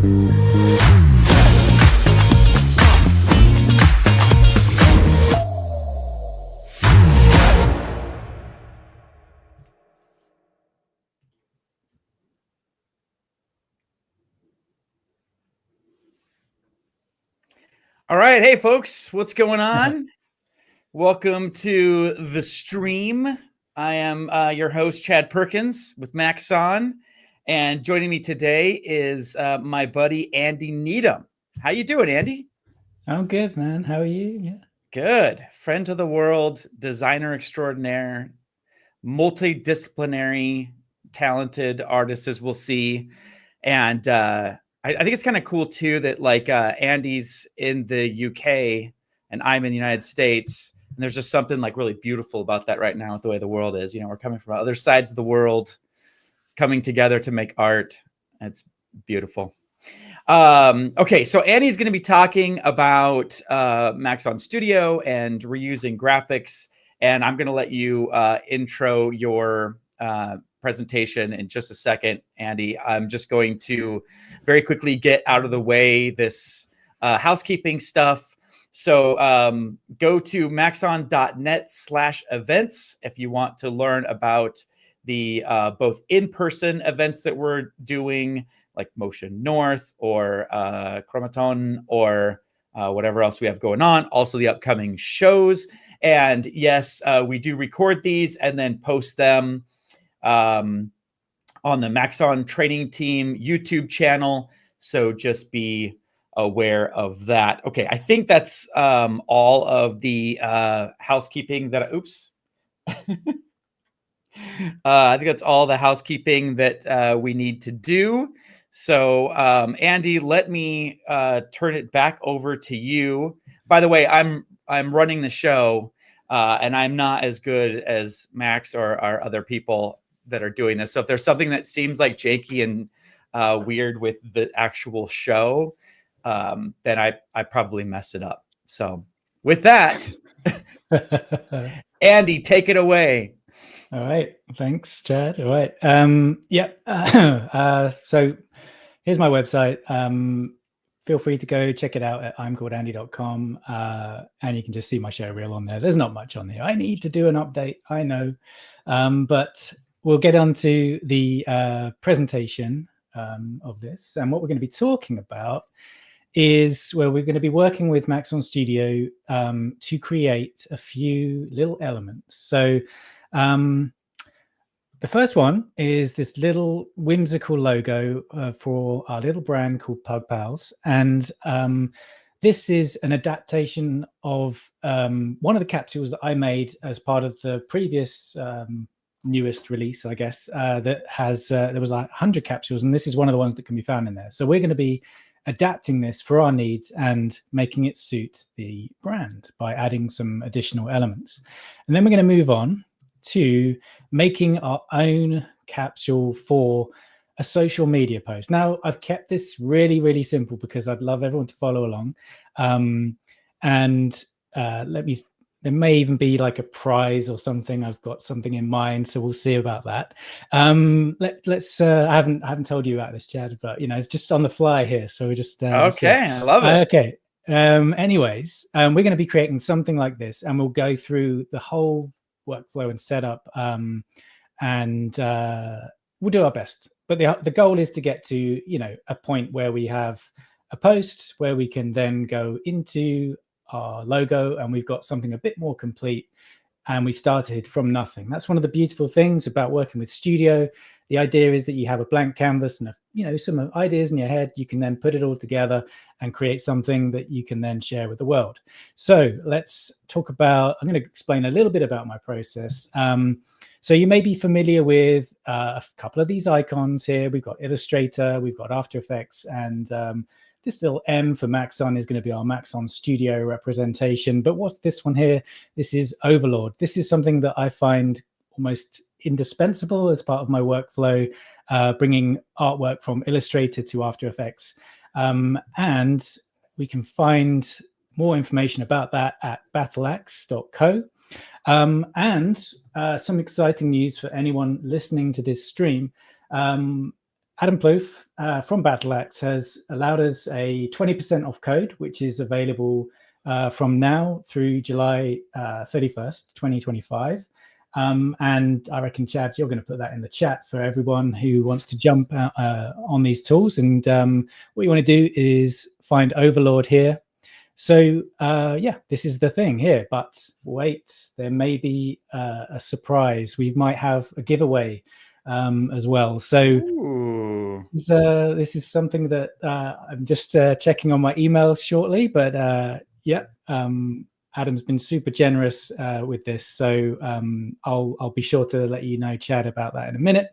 All right. Hey, folks, what's going on? Welcome to the stream. I am your host, Chad Perkins with Maxon. And joining me today is my buddy, Andy Needham. How you doing, Andy? I'm good, man. How are you? Yeah. Good. Friend to the world, designer extraordinaire, multidisciplinary, talented artist, as we'll see. And I think it's kind of cool too that Andy's in the UK and I'm in the United States, and there's just something like really beautiful about that right now with the way the world is. You know, we're coming from other sides of the world, coming together to make art. It's beautiful. Okay, so Andy's going to be talking about Maxon Studio and reusing graphics, and I'm going to let you intro your presentation in just a second, Andy. I'm just going to very quickly get out of the way this housekeeping stuff. So go to maxon.net/events if you want to learn about the both in-person events that we're doing, like Motion North or Chromaton or whatever else we have going on. Also the upcoming shows. And yes, we do record these and then post them on the Maxon Training Team YouTube channel. So just be aware of that. Okay, I think that's all of the housekeeping that, oops. I think that's all the housekeeping that we need to do. So Andy, let me turn it back over to you. By the way, I'm running the show and I'm not as good as Max or our other people that are doing this. So if there's something that seems like janky and weird with the actual show, then I probably messed it up. So with that, Andy, take it away. All right. Thanks, Chad. All right. So here's my website. Feel free to go check it out at imcalledandy.com. And you can just see my show reel on there. There's not much on there. I need to do an update, I know. But we'll get on to the presentation of this. And what we're going to be talking about is where we're going to be working with Maxon Studio to create a few little elements. So the first one is this little whimsical logo for our little brand called PugPals. And this is an adaptation of one of the capsules that I made as part of the previous newest release, I guess, that has, there was like 100 capsules, and this is one of the ones that can be found in there. So we're going to be adapting this for our needs and making it suit the brand by adding some additional elements. And then we're going to move on to making our own capsule for a social media post. Now, I've kept this really, really simple because I'd love everyone to follow along. There may even be like a prize or something. I've got something in mind, so we'll see about that. Let's. I haven't told you about this, Chad, but it's just on the fly here, so we're just. Okay, I love it. Okay. Anyways, we're going to be creating something like this, and we'll go through the whole workflow and setup, and we'll do our best. But the goal is to get to a point where we have a post where we can then go into our logo and we've got something a bit more complete, and we started from nothing. That's one of the beautiful things about working with Studio. The idea is that you have a blank canvas and some ideas in your head. You can then put it all together and create something that you can then share with the world. So let's talk about, I'm going to explain a little bit about my process. So you may be familiar with a couple of these icons here. We've got Illustrator, we've got After Effects, and this little M for Maxon is going to be our Maxon Studio representation. But what's this one here? This is Overlord. This is something that I find almost indispensable as part of my workflow, bringing artwork from Illustrator to After Effects. And we can find more information about that at battleaxe.co. And some exciting news for anyone listening to this stream. Adam Plouffe from Battle Axe has allowed us a 20% off code, which is available from now through July 31st, 2025. And I reckon, Chad, you're going to put that in the chat for everyone who wants to jump on these tools. And what you want to do is find Overlord here. So yeah, this is the thing here, but wait, there may be a surprise. We might have a giveaway as well. So this is something that I'm just checking on my emails shortly, but yeah, Adam's been super generous with this, so I'll be sure to let you know, Chad, about that in a minute.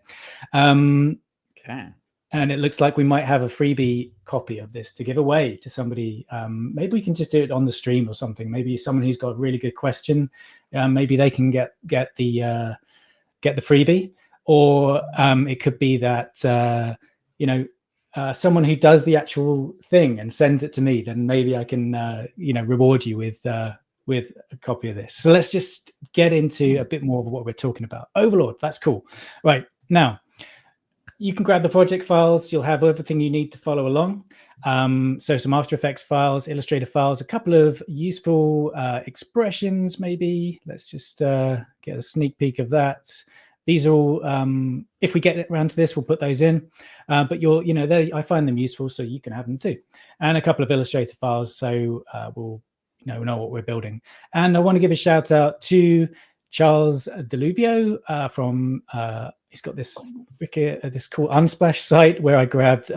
Okay. And it looks like we might have a freebie copy of this to give away to somebody. Maybe we can just do it on the stream or something. Maybe someone who's got a really good question, maybe they can get the freebie, or it could be that someone who does the actual thing and sends it to me. Then maybe I can reward you with a copy of this. So let's just get into a bit more of what we're talking about. Overlord, that's cool. Right, now you can grab the project files. You'll have everything you need to follow along. So some After Effects files, Illustrator files, a couple of useful expressions maybe. Let's just get a sneak peek of that. These are all, if we get around to this, we'll put those in. But I find them useful, so you can have them too. And a couple of Illustrator files, so we'll know what we're building. And I want to give a shout out to Charles Deluvio from he's got this cool Unsplash site where I grabbed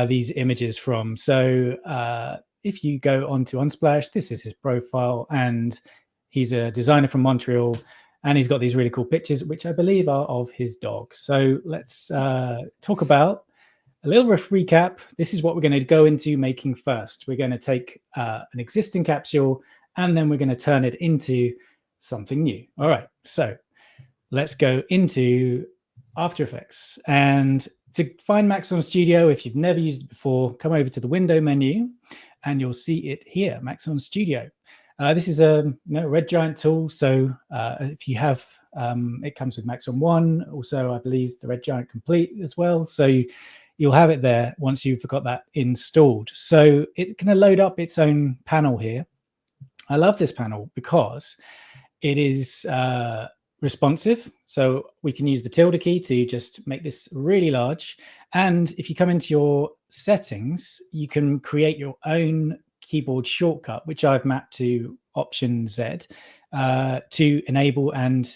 these images from. So if you go onto Unsplash, this is his profile, and he's a designer from Montreal, and he's got these really cool pictures, which I believe are of his dog. So let's talk about a little recap. This is what we're going to go into making first. We're going to take an existing capsule, and then we're going to turn it into something new. All right, so let's go into After Effects. And to find Maxon Studio, if you've never used it before, come over to the window menu and you'll see it here, Maxon Studio. This is a Red Giant tool. So if you have, it comes with Maxon 1. Also, I believe the Red Giant Complete as well. So you'll have it there once you've got that installed. So it's going to load up its own panel here. I love this panel because it is responsive. So we can use the tilde key to just make this really large. And if you come into your settings, you can create your own keyboard shortcut, which I've mapped to Option Z to enable and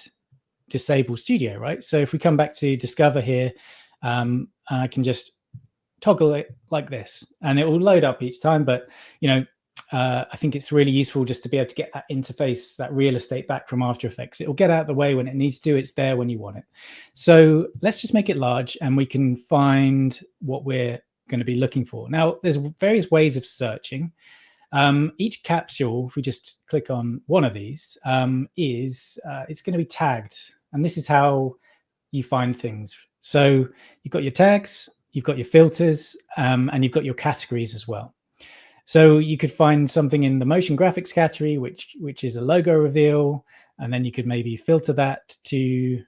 disable Studio, right? So if we come back to Discover here, I can just toggle it like this, and it will load up each time. But I think it's really useful just to be able to get that interface, that real estate back from After Effects. It will get out of the way when it needs to. It's there when you want it. So let's just make it large, and we can find what we're going to be looking for. Now, there's various ways of searching. Each capsule, if we just click on one of these, it's going to be tagged. And this is how you find things. So you've got your tags, you've got your filters, and you've got your categories as well. So you could find something in the motion graphics category, which is a logo reveal, and then you could maybe filter that to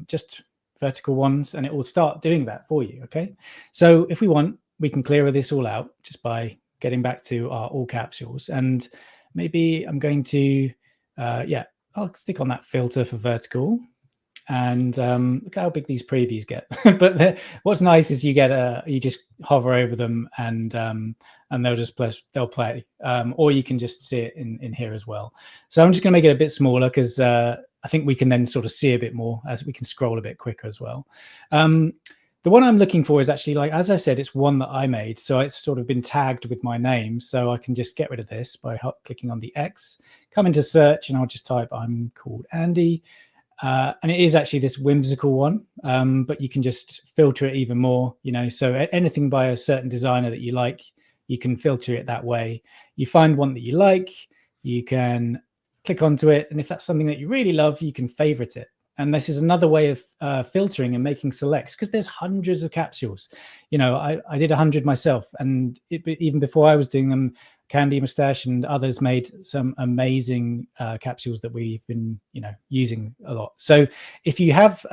just vertical ones, and it will start doing that for you. Okay, so if we want, we can clear this all out just by getting back to our all capsules, and maybe I'm going to I'll stick on that filter for vertical. And look how big these previews get. But what's nice is you get you just hover over them, and they'll play, or you can just see it in here as well. So I'm just going to make it a bit smaller because I think we can then sort of see a bit more as we can scroll a bit quicker as well. The one I'm looking for is actually, like, as I said, it's one that I made. So it's sort of been tagged with my name. So I can just get rid of this by clicking on the X, come into search, and I'll just type, I'm called Andy. And it is actually this whimsical one, but you can just filter it even more, so anything by a certain designer that you like, you can filter it that way. You find one that you like, you can click onto it. And if that's something that you really love, you can favorite it. And this is another way of filtering and making selects, because there's hundreds of capsules. I did 100 myself, and even before I was doing them, Candy Mustache and others made some amazing capsules that we've been using a lot. So if you have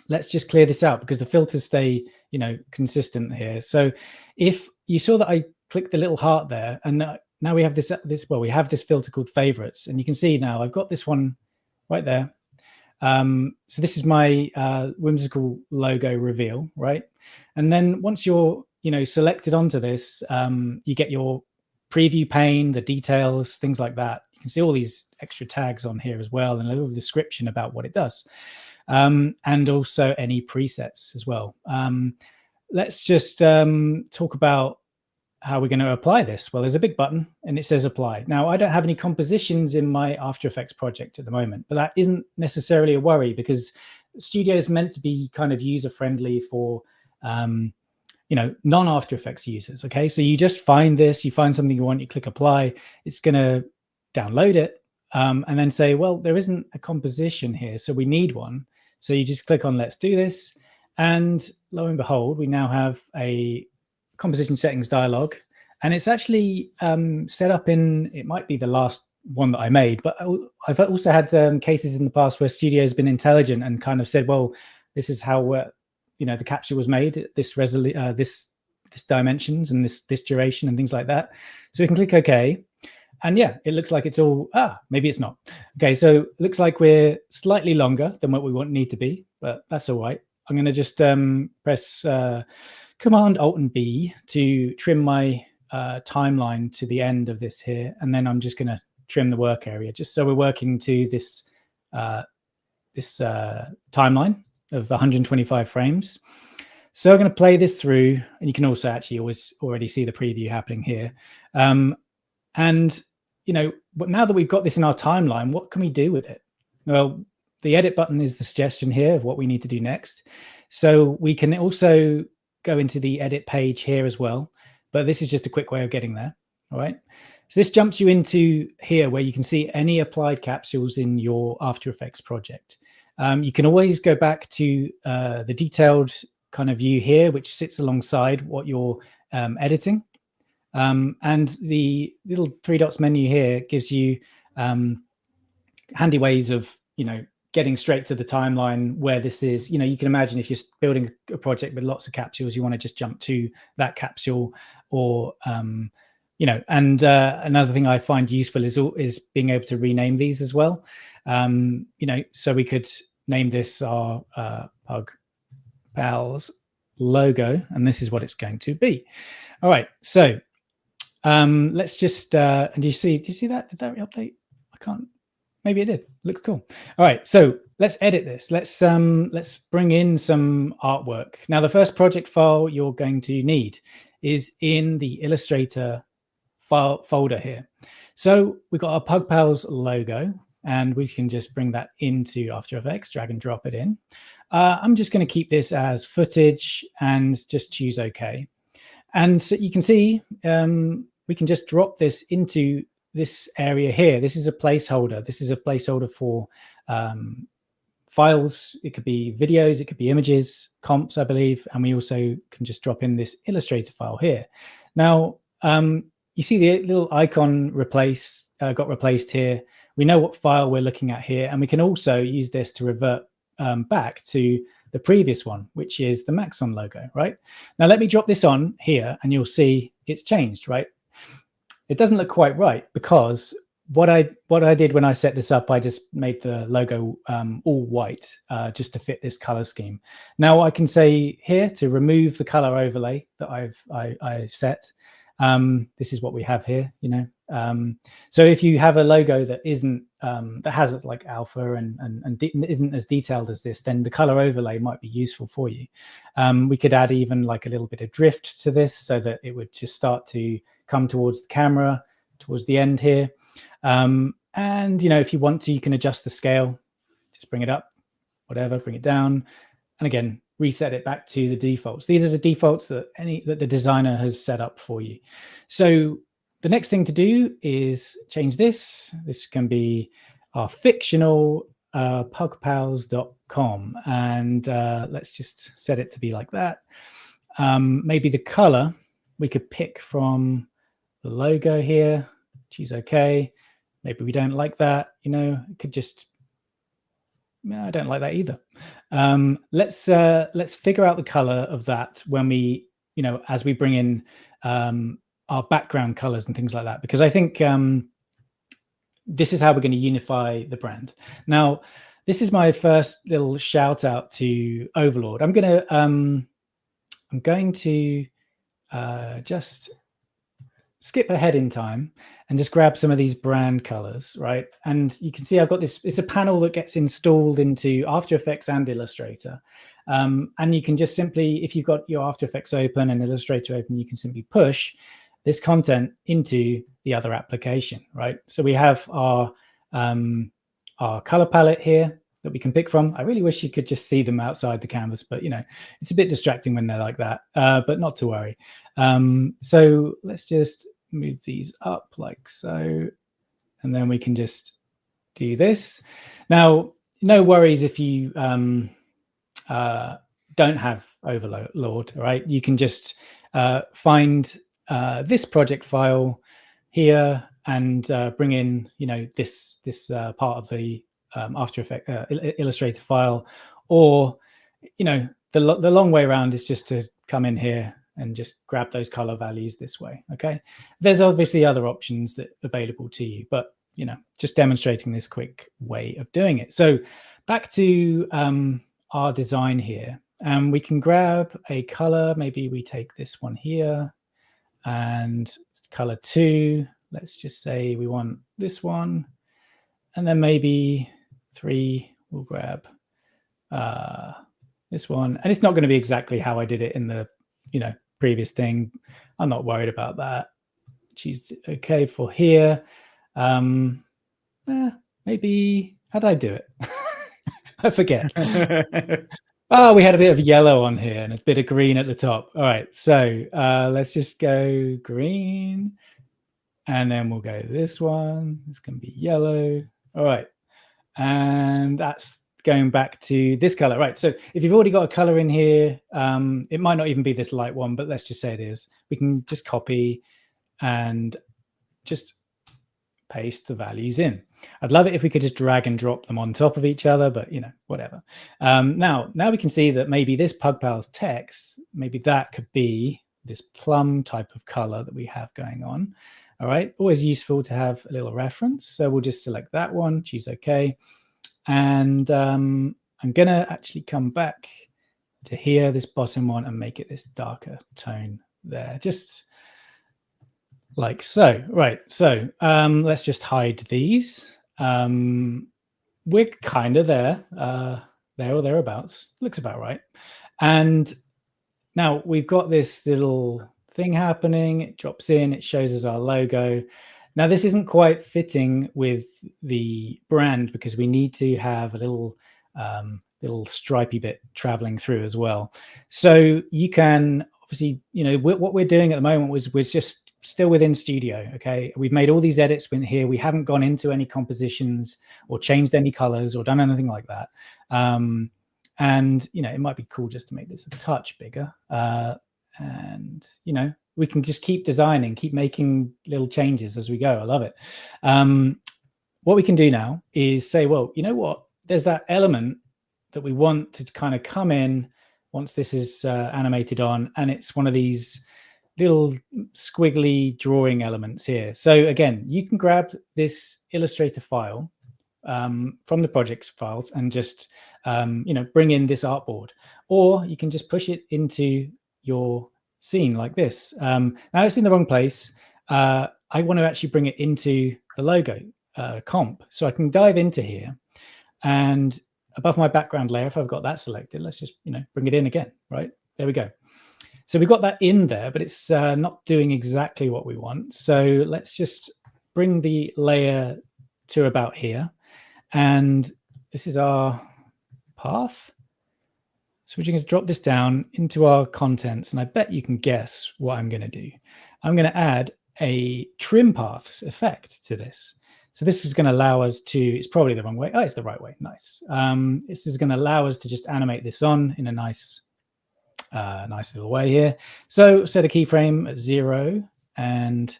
let's just clear this out because the filters stay, you know, consistent here. So if you saw that I clicked the little heart there, and now we have this, well, we have this filter called favorites, and you can see now I've got this one right there. So this is my whimsical logo reveal, right? And then once you're, you know, selected onto this, you get your preview pane, the details, things like that. You can see all these extra tags on here as well, and a little description about what it does, and also any presets as well. Let's just talk about how we're going to apply this. Well, there's a big button and it says apply. Now, I don't have any compositions in my After Effects project at the moment, but that isn't necessarily a worry because Studio is meant to be kind of user-friendly for you know, non-After Effects users. Okay, so you just find this, you find something you want, you click apply, it's going to download it, and then say, well, there isn't a composition here, so we need one. So you just click on let's do this, and lo and behold, we now have a composition settings dialog, and it's actually set up in, it might be the last one that I made, but I've also had cases in the past where Studio has been intelligent and kind of said, well, this is how you know, the capsule was made, this dimensions and this duration and things like that. So we can click OK, and yeah, it looks like it's all, maybe it's not. Okay, so it looks like we're slightly longer than what we need to be, but that's all right. I'm going to just press Command Alt and B to trim my timeline to the end of this here, and then I'm just going to trim the work area just so we're working to this timeline of 125 frames. So I'm going to play this through, and you can also actually already see the preview happening here. And you know, but now that we've got this in our timeline, what can we do with it? Well, the edit button is the suggestion here of what we need to do next. So we can also go into the edit page here as well, but this is just a quick way of getting there. All right. So this jumps you into here where you can see any applied capsules in your After Effects project. You can always go back to the detailed kind of view here, which sits alongside what you're editing. And the little 3 dots menu here gives you handy ways of, you know, getting straight to the timeline where this is. You know, you can imagine if you're building a project with lots of capsules, you want to just jump to that capsule, or you know. And another thing I find useful is being able to rename these as well. You know, so we could name this our PugPals logo, and this is what it's going to be. All right, so let's just and do you see that? Did that update? I can't. Maybe it did. Looks cool. All right, so let's edit this. Let's bring in some artwork. Now, the first project file you're going to need is in the Illustrator file folder here. So we've got our PugPals logo, and we can just bring that into After Effects, drag and drop it in. I'm just going to keep this as footage and just choose OK. And so you can see we can just drop this into this area here. This is a placeholder. This is a placeholder for files. It could be videos, it could be images, comps, I believe. And we also can just drop in this Illustrator file here. Now, you see the little icon got replaced here. We know what file we're looking at here. And we can also use this to revert back to the previous one, which is the Maxon logo, right? Now, let me drop this on here and you'll see it's changed, right? It doesn't look quite right because what I did when I set this up, I just made the logo all white just to fit this color scheme. Now I can say here to remove the color overlay that I set. This is what we have here, you know. So if you have a logo that isn't that has like alpha and isn't as detailed as this, then the color overlay might be useful for you. We could add even like a little bit of drift to this so that it would just start to come towards the camera towards the end here. And you know, if you want to, you can adjust the scale, just bring it up, whatever, bring it down, and again reset it back to the defaults. These are the defaults that the designer has set up for you. So the next thing to do is change this. This can be our fictional pugpals.com, and let's just set it to be like that. Maybe the color we could pick from the logo here, choose OK. Maybe we don't like that, you know, it could just I don't like that either. Let's figure out the color of that when we, as we bring in our background colors and things like that, because I think this is how we're going to unify the brand. Now, this is my first little shout out to Overlord. I'm going to just skip ahead in time and just grab some of these brand colors, right? And you can see I've got this, it's a panel that gets installed into After Effects and Illustrator. And you can just simply, if you've got your After Effects open and Illustrator open, you can simply push this content into the other application, right? So we have our color palette here that we can pick from. I really wish you could just see them outside the canvas, but it's a bit distracting when they're like that, but not to worry. So let's just move these up like so, and then we can just do this. Now, no worries if you don't have Overlord, right? You can just find this project file here and bring in, this part of the After Effects Illustrator file, or the long way around is just to come in here and just grab those color values this way. Okay, there's obviously other options that are available to you, but just demonstrating this quick way of doing it. So back to our design here, and we can grab a color. Maybe we take this one here and color 2. Let's just say we want this one, and then maybe 3, we'll grab this one. And it's not going to be exactly how I did it in the previous thing. I'm not worried about that. Choose okay for here. Maybe, how did I do it? I forget. Oh, we had a bit of yellow on here and a bit of green at the top. All right, so let's just go green, and then we'll go this one. It's going to be yellow. All right, and that's going back to this color, right? So if you've already got a color in here, it might not even be this light one, but let's just say it is. We can just copy and just paste the values in. I'd love it if we could just drag and drop them on top of each other, but whatever. Now we can see that maybe this PugPals text, maybe that could be this plum type of color that we have going on. All right, always useful to have a little reference. So we'll just select that one, choose okay. And I'm gonna actually come back to here, this bottom one, and make it this darker tone there, just like so. Right, so let's just hide these. We're kind of there or thereabouts. Looks about right. And now we've got this little thing happening. It drops in, it shows us our logo. Now this isn't quite fitting with the brand because we need to have a little stripy bit traveling through as well. So you can obviously, what we're doing at the moment was we're just still within Studio. Okay, we've made all these edits in here. We haven't gone into any compositions or changed any colors or done anything like that. And it might be cool just to make this a touch bigger. And we can just keep designing, keep making little changes as we go. I love it. What we can do now is say, well, you know what? There's that element that we want to kind of come in once this is animated on, and it's one of these little squiggly drawing elements here. So again, you can grab this Illustrator file from the project files and just bring in this artboard, or you can just push it into your scene like this. Now it's in the wrong place. I want to actually bring it into the logo comp, so I can dive into here, and above my background layer, if I've got that selected, let's just bring it in again. Right, there we go. So we've got that in there, but it's not doing exactly what we want. So let's just bring the layer to about here, and this is our path. So we're going to drop this down into our contents, and I bet you can guess what I'm going to do. I'm going to add a trim paths effect to this. So this is going to allow us to, it's probably the wrong way. Oh, it's the right way. Nice. This is going to allow us to just animate this on in a nice little way here. So set a keyframe at 0, and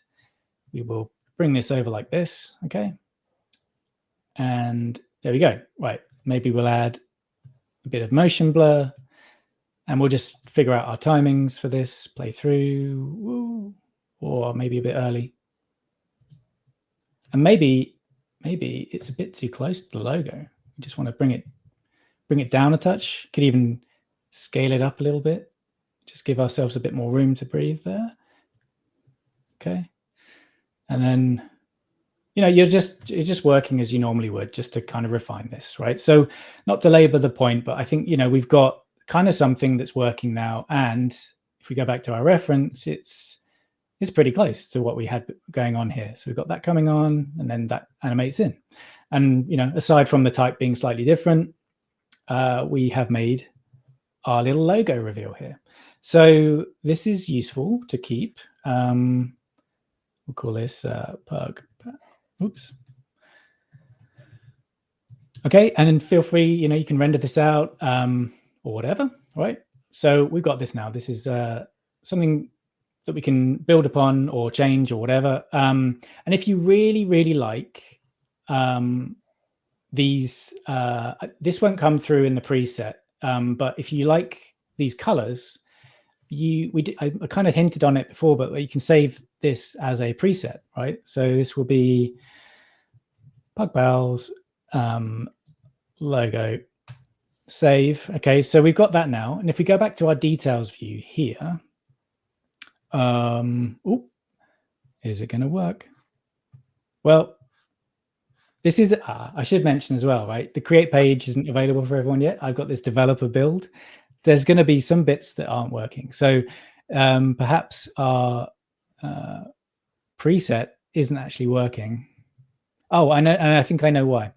we will bring this over like this. Okay. And there we go. Right. maybe we'll add a bit of motion blur, and we'll just figure out our timings for this, play through, or maybe a bit early. And maybe it's a bit too close to the logo. We just want to bring it down a touch. Could even scale it up a little bit. Just give ourselves a bit more room to breathe there. Okay. And then, you're just working as you normally would, just to kind of refine this, right? So not to labor the point, but I think, we've got kind of something that's working now. And if we go back to our reference, it's pretty close to what we had going on here. So we've got that coming on, and then that animates in. And, aside from the type being slightly different, we have made our little logo reveal here. So this is useful to keep. We'll call this Pug. Oops. Okay, and then feel free, you can render this out or whatever, right? So we've got this now. This is something that we can build upon or change or whatever. And if you really, really like these, this won't come through in the preset, but if you like these colors, I kind of hinted on it before, but you can save this as a preset, right? So this will be PugPals logo, save. Okay, so we've got that now. And if we go back to our details view here, is it going to work? Well, this is, I should mention as well, right? The create page isn't available for everyone yet. I've got this developer build. There's going to be some bits that aren't working. So perhaps our preset isn't actually working. Oh, I know, and I think I know why.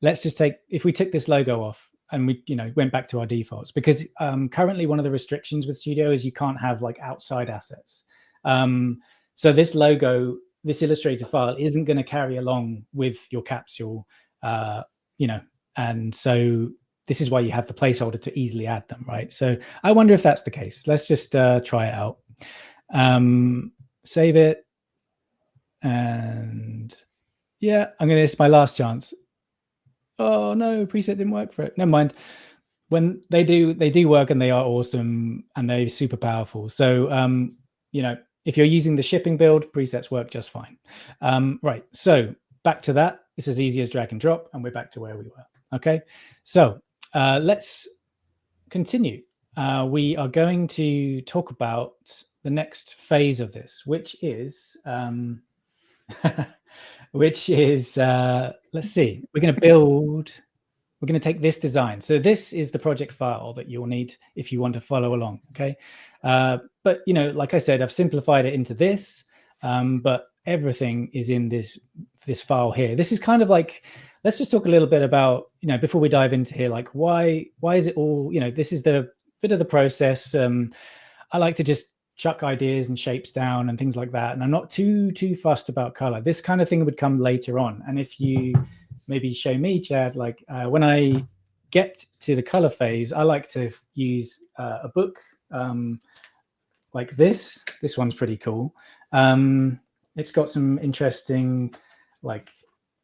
Let's just if we took this logo off and we, went back to our defaults, because currently one of the restrictions with Studio is you can't have like outside assets. So this logo, this Illustrator file isn't going to carry along with your capsule, and so this is why you have the placeholder to easily add them, right? So I wonder if that's the case. Let's just try it out. Save it. And yeah, it's my last chance. Oh no, preset didn't work for it. Never mind. When they do work, and they are awesome, and they're super powerful. So, if you're using the shipping build, presets work just fine. Right, so back to that. It's as easy as drag and drop, and we're back to where we were. Okay, so let's continue. We are going to talk about the next phase of this, which is let's see, we're going to take this design. So this is the project file that you'll need if you want to follow along. Okay, but like I said, I've simplified it into this, but everything is in this file here. This is kind of like, let's just talk a little bit about, before we dive into here, like why is it all, this is the bit of the process. I like to just chuck ideas and shapes down and things like that, and I'm not too fussed about color. This kind of thing would come later on. And if you maybe show me, Chad, like when I get to the color phase, I like to use a book like this. This one's pretty cool. It's got some interesting like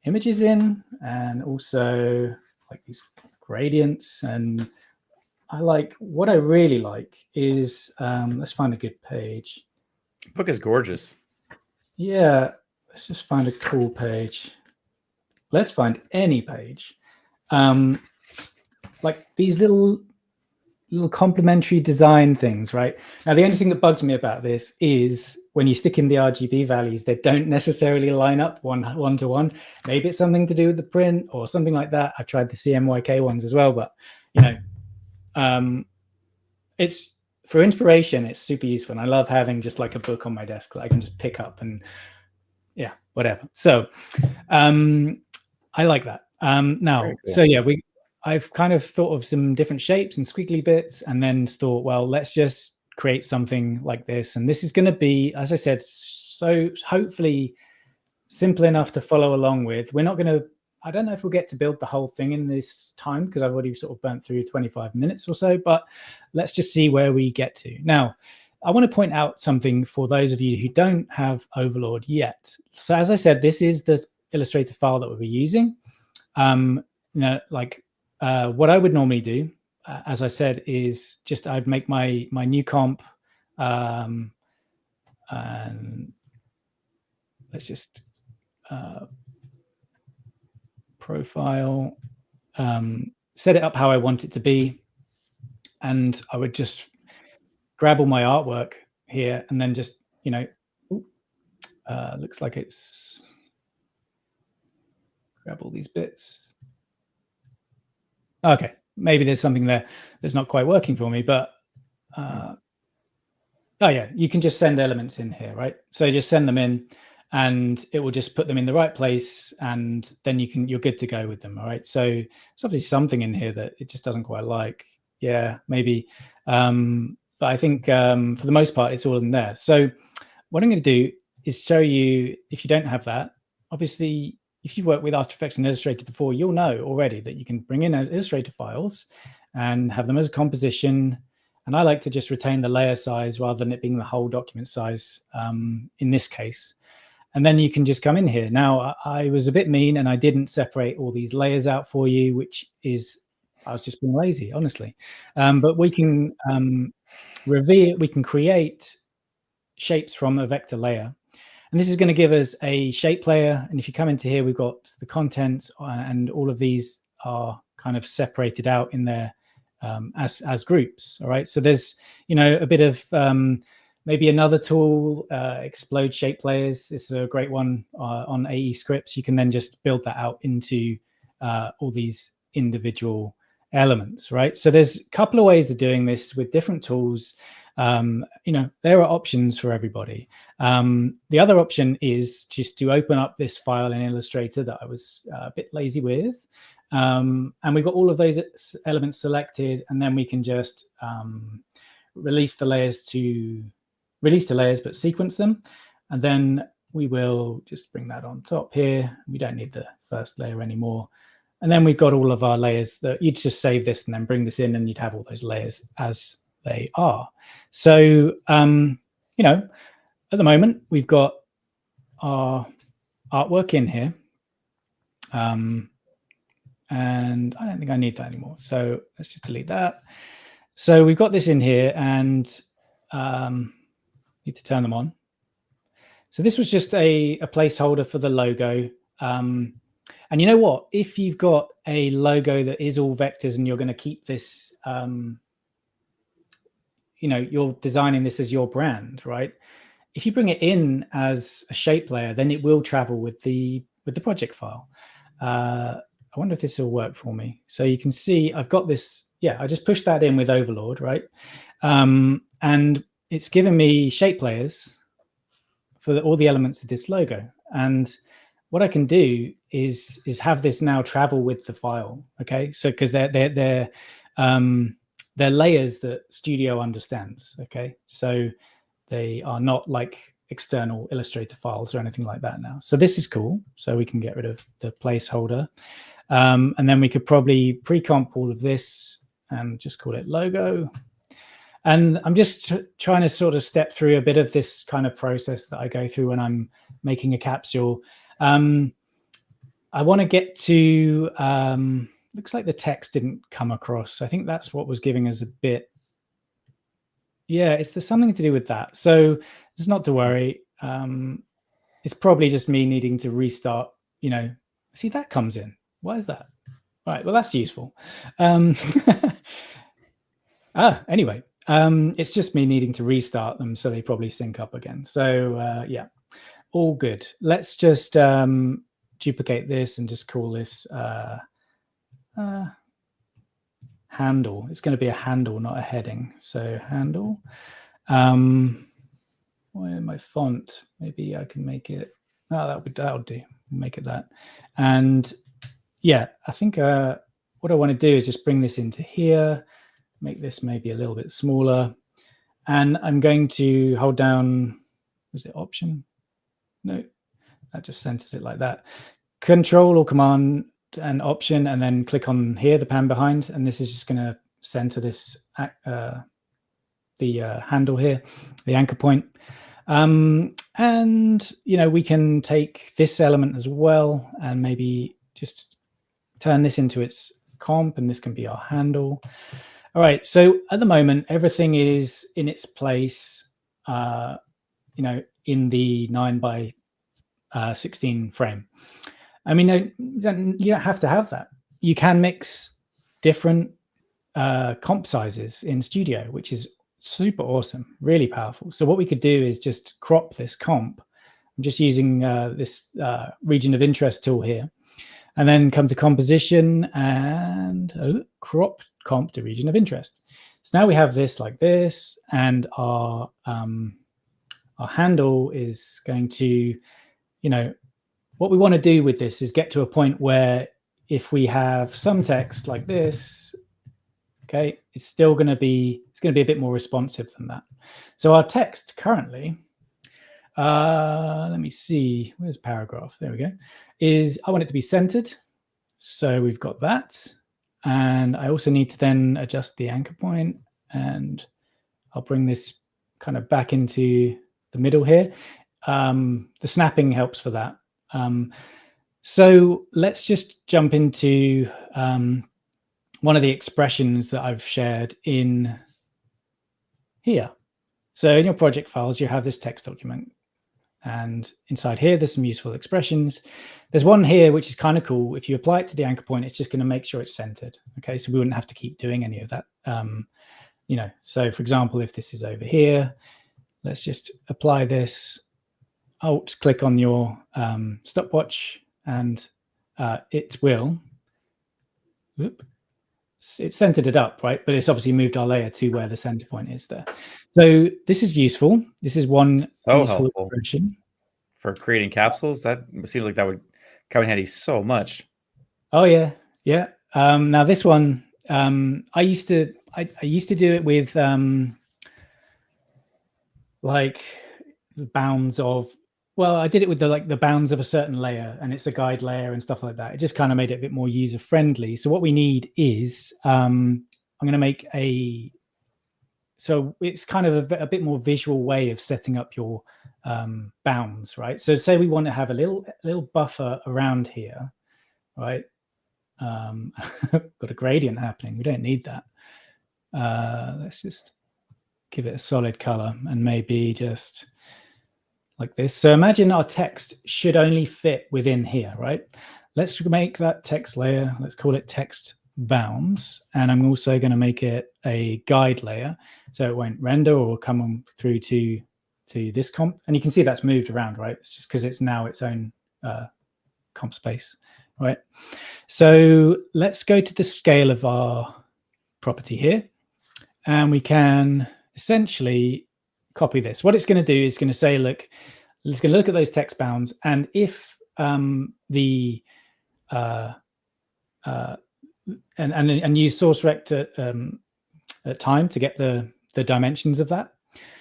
images in, and also like these gradients. And what I really like is, let's find a good page. Book is gorgeous. Yeah, let's just find a cool page. Let's find any page. Like these little complementary design things, right? Now, the only thing that bugs me about this is when you stick in the RGB values, they don't necessarily line up one to one. Maybe it's something to do with the print or something like that. I tried the CMYK ones as well, but it's for inspiration. It's super useful, and I love having just like a book on my desk that I can just pick up and yeah, whatever. So I like that. Now, cool. So yeah, I've kind of thought of some different shapes and squiggly bits, and then thought, well, let's just create something like this. And this is going to be, as I said, so hopefully simple enough to follow along with. We're not going to, I don't know if we'll get to build the whole thing in this time, because I've already sort of burnt through 25 minutes or so, but let's just see where we get to. Now, I want to point out something for those of you who don't have Overlord yet. So as I said, this is the Illustrator file that we'll be using. Like what I would normally do, as I said, is just I'd make my new comp, and let's just profile, set it up how I want it to be, and I would just grab all my artwork here and then just, looks like it's, grab all these bits. Okay, maybe there's something there that's not quite working for me, but oh yeah, you can just send elements in here, right? So just send them in and it will just put them in the right place, and then you're good to go with them. All right, so it's obviously something in here that it just doesn't quite like. Yeah, maybe, but I think for the most part it's all in there. So what I'm going to do is show you, if you don't have that, obviously if you've worked with After Effects and Illustrator before, you'll know already that you can bring in Illustrator files and have them as a composition. And I like to just retain the layer size rather than it being the whole document size in this case. And then you can just come in here. Now, I was a bit mean and I didn't separate all these layers out for you, which is, I was just being lazy, honestly. But we can we can create shapes from a vector layer. And this is going to give us a shape layer. And if you come into here, we've got the contents, and all of these are kind of separated out in there as groups. All right. So there's, a bit of maybe another tool, explode shape layers. This is a great one on AE scripts. You can then just build that out into all these individual elements, right? So there's a couple of ways of doing this with different tools. There are options for everybody. The other option is just to open up this file in Illustrator that I was a bit lazy with. And we've got all of those elements selected, and then we can just release the layers, but sequence them. And then we will just bring that on top here. We don't need the first layer anymore. And then we've got all of our layers that you'd just save this and then bring this in, and you'd have all those layers as they are. So, at the moment, we've got our artwork in here. And I don't think I need that anymore. So let's just delete that. So we've got this in here, and need to turn them on. So this was just a placeholder for the logo. And you know what? If you've got a logo that is all vectors and you're going to keep this, you're designing this as your brand, right? If you bring it in as a shape layer, then it will travel with the project file. I wonder if this will work for me. So you can see I've got this. Yeah, I just pushed that in with Overlord, right? And it's given me shape layers for all the elements of this logo. And what I can do is have this now travel with the file. Okay, so because they're layers that Studio understands. Okay, so they are not like external Illustrator files or anything like that now. So this is cool. So we can get rid of the placeholder, and then we could probably pre-comp all of this and just call it logo. And I'm just trying to sort of step through a bit of this kind of process that I go through when I'm making a capsule. I want to get to, looks like the text didn't come across. I think that's what was giving us a bit. Yeah, it's there's something to do with that. So just not to worry. It's probably just me needing to restart, see that comes in. Why is that? All right, well, that's useful. Anyway, it's just me needing to restart them, so they probably sync up again. So yeah, all good. Let's just duplicate this and just call this handle. It's going to be a handle, not a heading. So handle. Where my font? Maybe I can make it. Oh, that'll do. Make it that. And yeah, I think what I want to do is just bring this into here. Make this maybe a little bit smaller, and I'm going to hold down, was it Option? No, that just centers it like that. Control or Command and Option, and then click on here, the pan behind, and this is just going to center this, the handle here, the anchor point. And, we can take this element as well and maybe just turn this into its comp, and this can be our handle. All right, so at the moment, everything is in its place, in the 9 by 16 frame. I mean, you don't have to have that. You can mix different comp sizes in Studio, which is super awesome, really powerful. So what we could do is just crop this comp. I'm just using this region of interest tool here, and then come to composition and crop comp to region of interest. So now we have this like this, and our handle is going to, what we want to do with this is get to a point where if we have some text like this, okay, it's going to be a bit more responsive than that. So our text currently, let me see, where's paragraph? There we go. I want it to be centered. So we've got that. And I also need to then adjust the anchor point, and I'll bring this kind of back into the middle here. The snapping helps for that. So let's just jump into one of the expressions that I've shared in here. So in your project files, you have this text document, and inside here, there's some useful expressions. There's one here, which is kind of cool. If you apply it to the anchor point, it's just going to make sure it's centered. Okay, so we wouldn't have to keep doing any of that. So for example, if this is over here, let's just apply this. Alt click on your stopwatch, and it will. It's centered it up, right? But it's obviously moved our layer to where the center point is there. So this is useful. This is one useful helpful expression for creating capsules. That seems like that would come in handy so much. Oh yeah. Now this one, I used to do it with like the bounds of. Well, I did it with the bounds of a certain layer, and it's a guide layer and stuff like that. It just kind of made it a bit more user friendly. So what we need is I'm going to make so it's kind of a bit more visual way of setting up your bounds, right? So say we want to have a little buffer around here, right? Got a gradient happening. We don't need that. Let's just give it a solid color, and maybe just like this. So imagine our text should only fit within here, right? Let's make that text layer. Let's call it text bounds. And I'm also going to make it a guide layer, so it won't render or come on through to this comp. And you can see that's moved around, right? It's just because it's now its own comp space, right? So let's go to the scale of our property here, and we can essentially copy this. What it's going to do is going to say, look, it's going to look at those text bounds, and if the and use source rect at time to get the dimensions of that.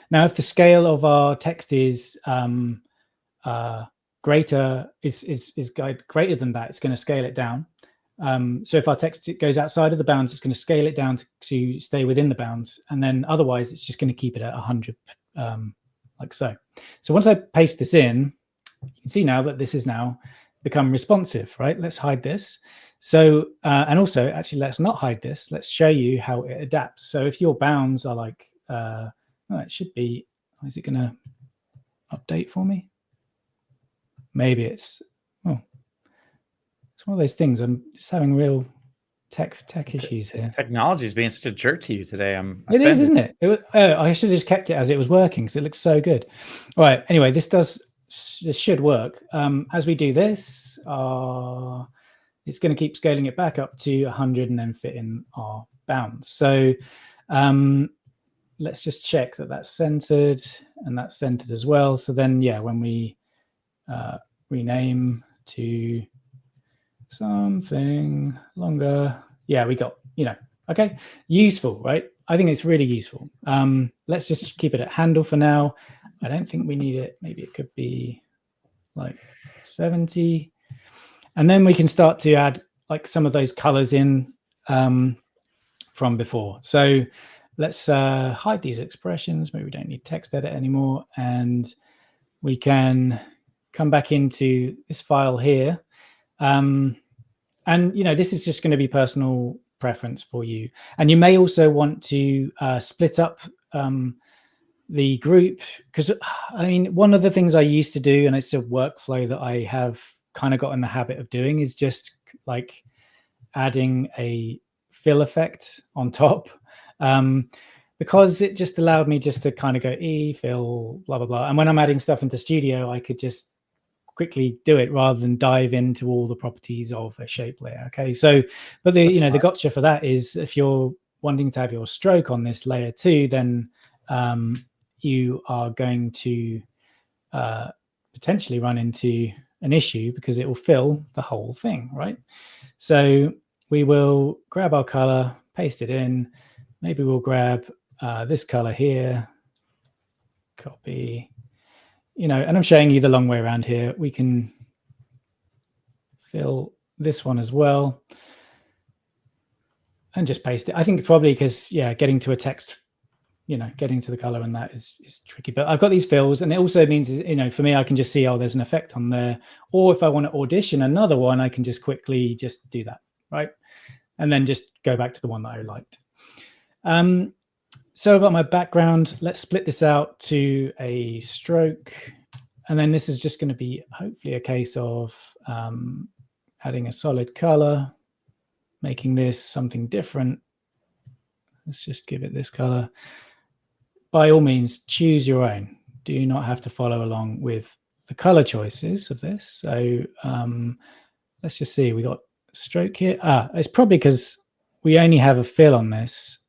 Now, if the scale of our text is greater than that, it's going to scale it down. So if our text goes outside of the bounds, it's going to scale it down to stay within the bounds, and then otherwise it's just going to keep it at 100, like so. So once I paste this in, you can see now that this is now become responsive, right? Let's hide this. So and also, actually, let's not hide this. Let's show you how it adapts. So if your bounds are like, it should be. Is it going to update for me? Maybe it's. Oh. It's one of those things. I'm just having real tech issues here. Technology is being such a jerk to you today. It is, isn't it? I should have just kept it as it was working because it looks so good. All right. Anyway, this should work. As we do this, it's going to keep scaling it back up to 100 and then fit in our bounds. So let's just check that that's centered, and that's centered as well. So then, yeah, when we rename to something longer, yeah, we got, okay, useful, right? I think it's really useful. Let's just keep it at handle for now. I don't think we need it. Maybe it could be like 70, and then we can start to add like some of those colors in from before. So let's hide these expressions. Maybe we don't need text edit anymore, and we can come back into this file here. And, this is just going to be personal preference for you. And you may also want to split up the group, because I mean, one of the things I used to do, and it's a workflow that I have kind of got in the habit of doing, is just like adding a fill effect on top, because it just allowed me just to kind of go fill, blah, blah, blah. And when I'm adding stuff into Studio, I could just quickly do it rather than dive into all the properties of a shape layer. Okay, so, but the gotcha for that is if you're wanting to have your stroke on this layer too, then you are going to potentially run into an issue because it will fill the whole thing, right? So we will grab our color, paste it in. Maybe we'll grab this color here, copy, and I'm showing you the long way around here. We can fill this one as well and just paste it. I think probably because, getting to a text, getting to the color and that is tricky. But I've got these fills, and it also means, for me, I can just see, there's an effect on there. Or if I want to audition another one, I can just quickly just do that, right? And then just go back to the one that I liked. So I've got my background. Let's split this out to a stroke. And then this is just going to be hopefully a case of adding a solid color, making this something different. Let's just give it this color. By all means, choose your own. Do not have to follow along with the color choices of this. So let's just see, we got stroke here. It's probably because we only have a fill on this.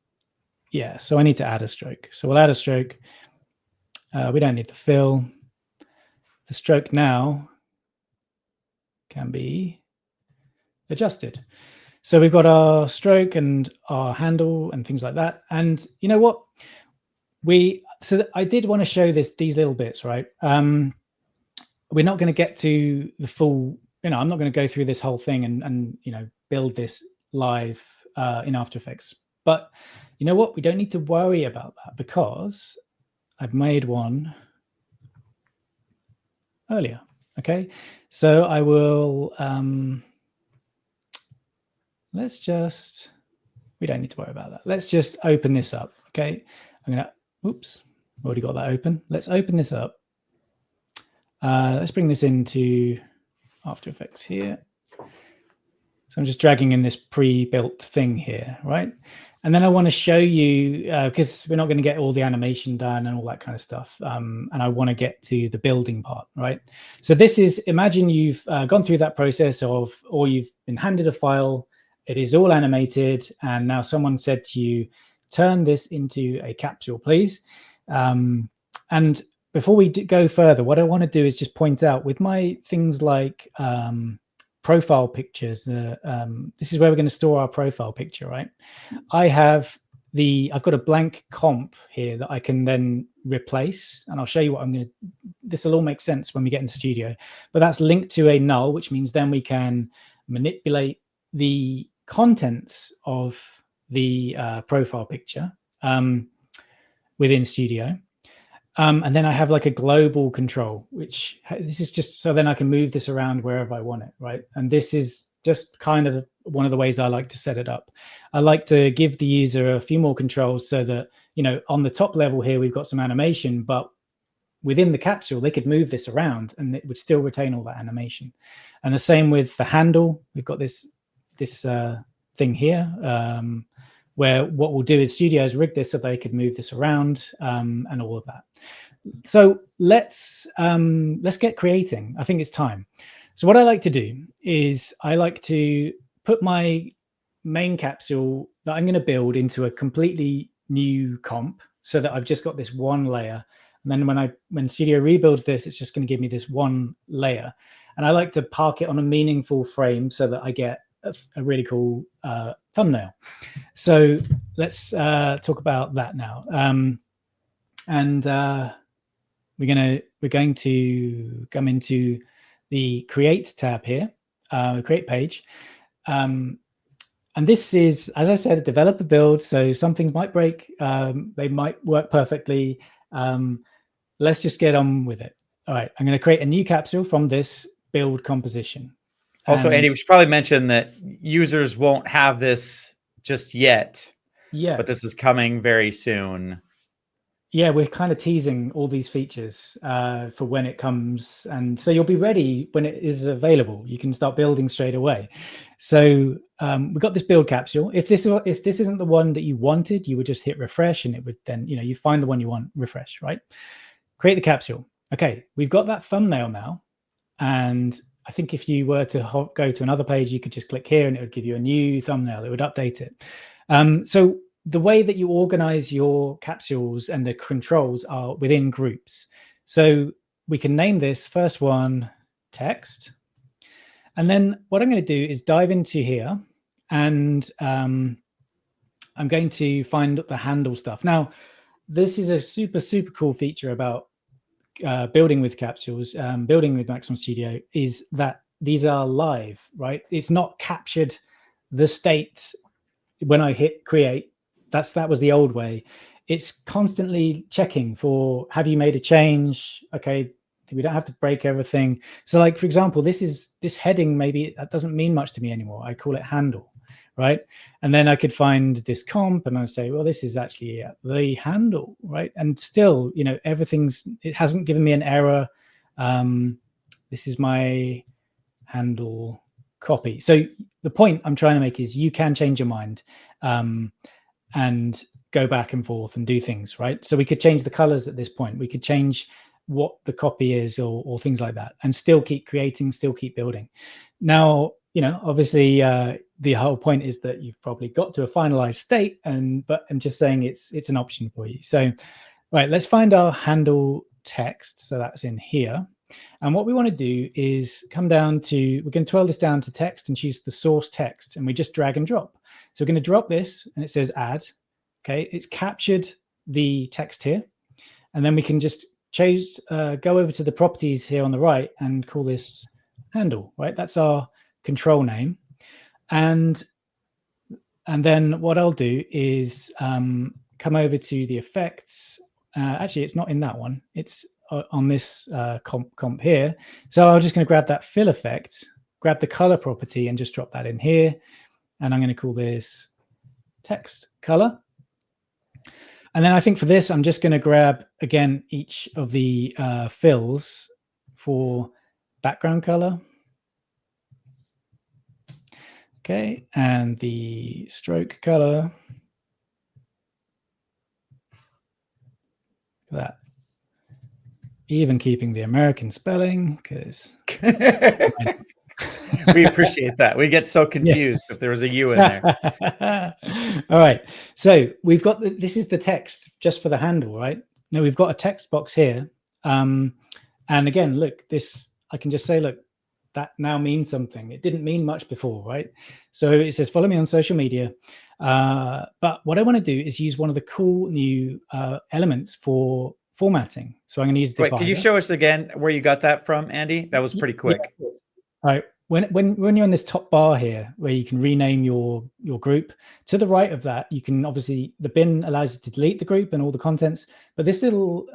Yeah, so I need to add a stroke. So we'll add a stroke. We don't need the fill. The stroke now can be adjusted. So we've got our stroke and our handle and things like that. And you know what? So I did want to show these little bits, right? We're not going to get to the full, I'm not going to go through this whole thing and build this live in After Effects. But you know what? We don't need to worry about that because I've made one earlier. Okay, so I will, we don't need to worry about that. Let's just open this up. Okay, I'm going to, oops, already got that open. Let's open this up. Let's bring this into After Effects here. So I'm just dragging in this pre-built thing here, right? And then I want to show you, because we're not going to get all the animation done and all that kind of stuff. And I want to get to the building part, right? So this is, imagine you've gone through that process or you've been handed a file. It is all animated. And now someone said to you, turn this into a capsule, please. And before we go further, what I want to do is just point out with my things like profile pictures. This is where we're going to store our profile picture, right? I've got a blank comp here that I can then replace, and I'll show you what this will all make sense when we get into Studio, but that's linked to a null, which means then we can manipulate the contents of the profile picture within Studio. And then I have like a global control, which this is just so then I can move this around wherever I want it, right? And this is just kind of one of the ways I like to set it up. I like to give the user a few more controls so that, on the top level here, we've got some animation, but within the capsule, they could move this around and it would still retain all that animation. And the same with the handle. We've got this thing here, where what we'll do is Studio's rig this so they could move this around and all of that. So let's get creating. I think it's time. So what I like to do is I like to put my main capsule that I'm going to build into a completely new comp so that I've just got this one layer. And then when Studio rebuilds this, it's just going to give me this one layer. And I like to park it on a meaningful frame so that I get a really cool thumbnail. So let's talk about that now. We're going to come into the Create tab here, Create page. And this is, as I said, a developer build. So some things might break. They might work perfectly. Let's just get on with it. All right, I'm going to create a new capsule from this build composition. Also, Andy, we should probably mention that users won't have this just yet. Yeah, but this is coming very soon. Yeah, we're kind of teasing all these features for when it comes, and so you'll be ready when it is available. You can start building straight away. So we've got this build capsule. If this isn't the one that you wanted, you would just hit refresh, and it would then, you find the one you want, refresh, right? Create the capsule. Okay, we've got that thumbnail now, and I think if you were to go to another page, you could just click here, and it would give you a new thumbnail. It would update it. So the way that you organize your capsules and the controls are within groups. So we can name this first one text. And then what I'm going to do is dive into here, and I'm going to find the handle stuff. Now, this is a super, super cool feature about building with capsules, building with Maxon Studio, is that these are live, right? It's not captured the state when I hit create. That was the old way. It's constantly checking for, have you made a change? Okay, we don't have to break everything. So like, for example, this heading, maybe that doesn't mean much to me anymore. I call it handle, right? And then I could find this comp and I say, well, this is actually the handle, right? And still, it hasn't given me an error. This is my handle copy. So the point I'm trying to make is you can change your mind. And go back and forth and do things, right? So we could change the colors at this point. We could change what the copy is or things like that, and still keep creating, still keep building. Now, obviously the whole point is that you've probably got to a finalized state, but I'm just saying it's an option for you. So, right, let's find our handle text. So that's in here. And what we want to do is come down to, we're going to twirl this down to text and choose the source text, and we just drag and drop. So we're going to drop this, and it says add. Okay, it's captured the text here, and then we can just choose, go over to the properties here on the right and call this handle, right? That's our control name. And then what I'll do is come over to the effects. Actually, it's not in that one. It's on this comp here. So I'm just going to grab that fill effect, grab the color property, and just drop that in here. And I'm going to call this text color. And then I think for this, I'm just going to grab, again, each of the fills for background color. Okay, and the stroke color. That. Even keeping the American spelling, because we appreciate that. We get so confused if there was a U in there. All right. So we've got this is the text just for the handle, right? Now we've got a text box here. And again, look, I can just say, look, that now means something. It didn't mean much before, right? So it says, follow me on social media. But what I want to do is use one of the cool new elements for formatting. So I'm going to use divider. Wait, could you show us again where you got that from, Andy? That was pretty quick. Yeah. All right. When you're in this top bar here, where you can rename your group, to the right of that, you can obviously, the bin allows you to delete the group and all the contents, but this little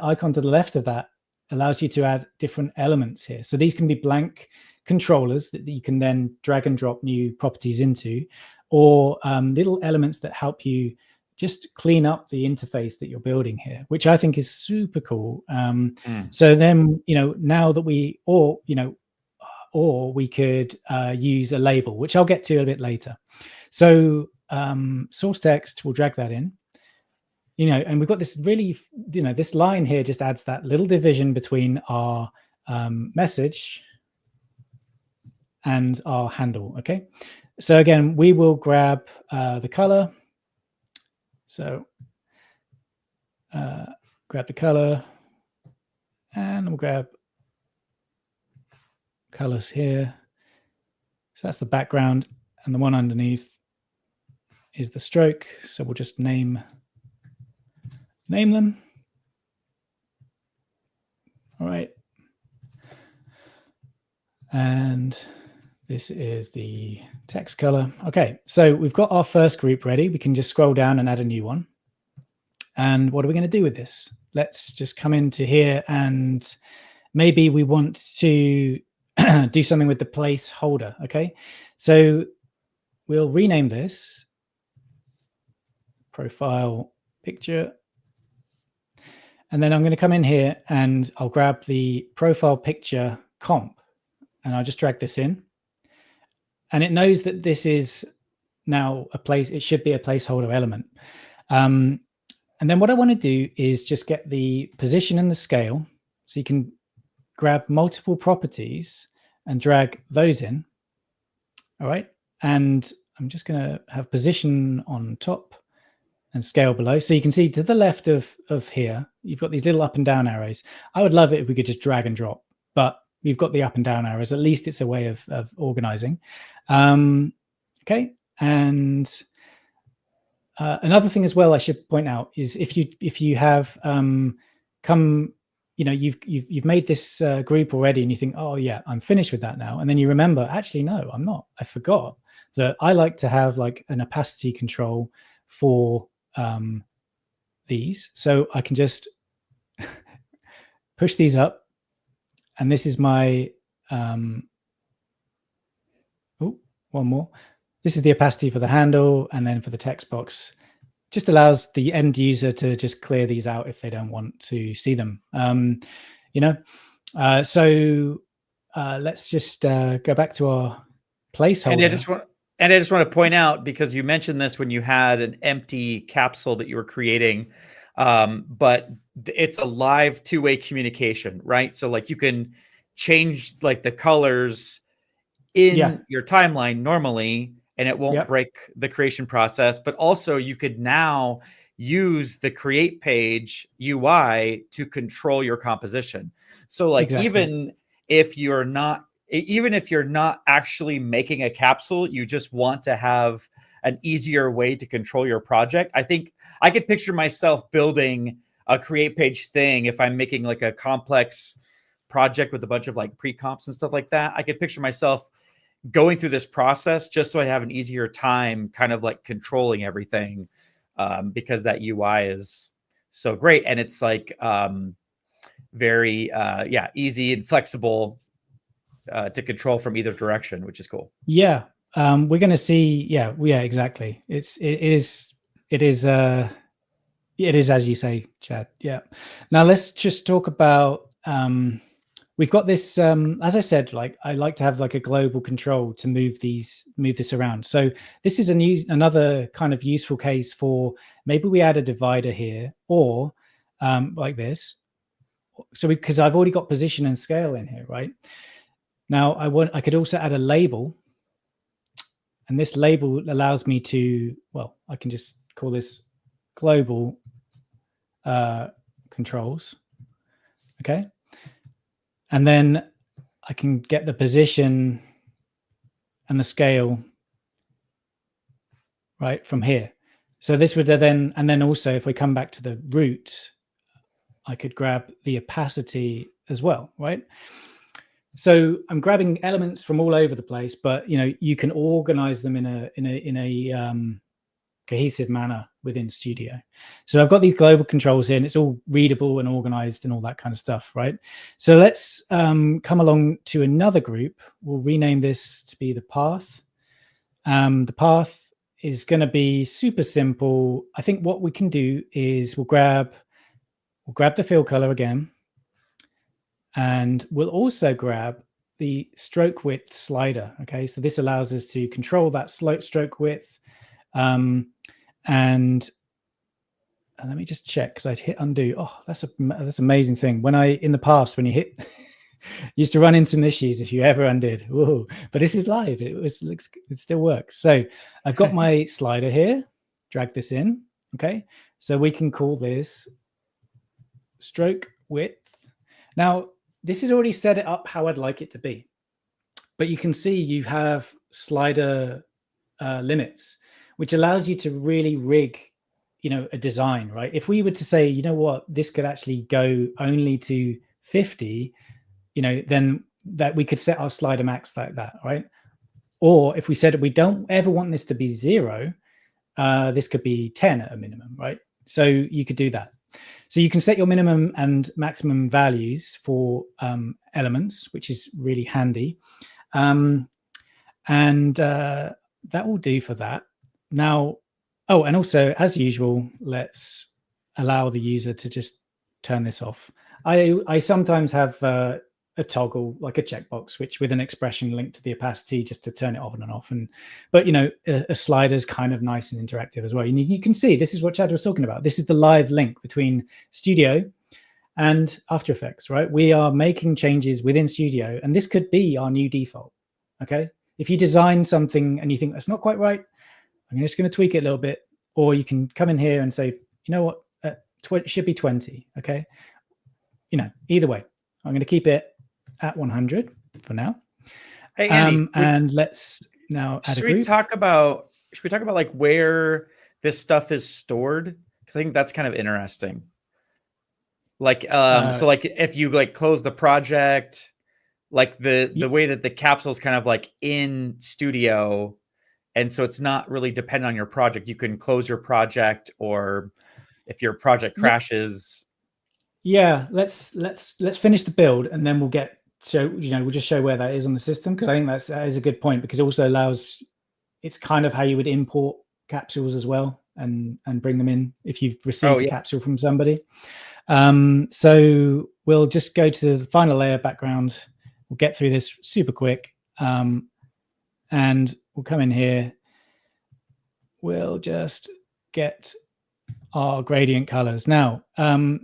icon to the left of that allows you to add different elements here. So these can be blank controllers that you can then drag and drop new properties into, or little elements that help you just clean up the interface that you're building here, which I think is super cool. So then, now that or we could use a label, which I'll get to a bit later. So source text, we'll drag that in, and we've got this really, this line here just adds that little division between our message and our handle. Okay. So again, we will grab the color. So grab the color, and we'll grab colors here. So that's the background, and the one underneath is the stroke. So we'll just name them. All right. And this is the text color. Okay, so we've got our first group ready. We can just scroll down and add a new one. And what are we going to do with this? Let's just come into here, and maybe we want to do something with the placeholder. Okay, so we'll rename this profile picture. And then I'm going to come in here and I'll grab the profile picture comp and I'll just drag this in. And it knows that this is now it should be a placeholder element. And then what I want to do is just get the position and the scale. So you can grab multiple properties and drag those in. All right. And I'm just going to have position on top and scale below. So you can see to the left of here, you've got these little up and down arrows. I would love it if we could just drag and drop, but we've got the up and down arrows. At least it's a way of organizing. Okay. And another thing as well I should point out is if you have you've made this group already and you think, oh yeah, I'm finished with that now, and then you remember, actually no, I'm not. I forgot that I like to have like an opacity control for these, so I can just push these up, and this is my one more. This is the opacity for the handle, and then for the text box, just allows the end user to just clear these out if they don't want to see them. So let's just go back to our placeholder. And I just want to point out, because you mentioned this when you had an empty capsule that you were creating, but it's a live two-way communication, right? So like you can change like the colors in your timeline normally, and it won't break the creation process. But also you could now use the create page UI to control your composition. So like even if you're not actually making a capsule, you just want to have an easier way to control your project. I think I could picture myself building a create page thing if I'm making like a complex project with a bunch of like pre-comps and stuff like that. I could picture myself going through this process just so I have an easier time kind of like controlling everything, because that UI is so great. And it's like very easy and flexible to control from either direction, which is cool. Yeah. We're going to see. Yeah, exactly. It is as you say, Chad. Yeah. Now let's just talk about, we've got this, as I said, like I like to have like a global control to move this around. So this is another kind of useful case for maybe we add a divider here, or like this. So because I've already got position and scale in here, right? Now I could also add a label, and this label allows me to, well, I can just call this global controls. Okay. And then I can get the position and the scale right from here. So this would then, and then also if we come back to the root, I could grab the opacity as well, right? So I'm grabbing elements from all over the place, but you can organize them in a cohesive manner within Studio. So I've got these global controls here, and it's all readable and organized and all that kind of stuff, right? So let's come along to another group. We'll rename this to be the path. The path is going to be super simple. I think what we can do is we'll grab the fill color again, and we'll also grab the stroke width slider. Okay, so this allows us to control that stroke width. And let me just check, because I'd hit undo. Oh, that's amazing thing. In the past, when you hit, used to run into some issues if you ever undid. Whoa. But this is live. It still works. So I've got my slider here. Drag this in. Okay, so we can call this stroke width. Now, this has already set it up how I'd like it to be, but you can see you have slider limits, which allows you to really rig, a design, right? If we were to say, you know what, this could actually go only to 50, then that we could set our slider max like that, right? Or if we said we don't ever want this to be 0, this could be 10 at a minimum, right? So you could do that. So you can set your minimum and maximum values for elements, which is really handy. And that will do for that. Now, oh, and also, as usual, let's allow the user to just turn this off. I sometimes have a toggle, like a checkbox, which with an expression linked to the opacity, just to turn it on and off. But a slider is kind of nice and interactive as well. You can see this is what Chad was talking about. This is the live link between Studio and After Effects, right? We are making changes within Studio, and this could be our new default. Okay, if you design something and you think that's not quite right, I'm just going to tweak it a little bit, or you can come in here and say, you know what, it should be 20. Okay, either way, I'm going to keep it at 100 for now. Hey, Andy, and let's now add a group. Should we talk about like where this stuff is stored? Because I think that's kind of interesting. Like, so like if you like close the project, like the way that the capsule is kind of like in Studio, and so it's not really dependent on your project. You can close your project, or if your project crashes. Yeah, let's finish the build, and then we'll get we'll just show where that is on the system, because I think that is a good point, because it also allows, it's kind of how you would import capsules as well and bring them in if you've received a capsule from somebody. So we'll just go to the final layer, background. We'll get through this super quick, and we'll come in here. We'll just get our gradient colors. Now,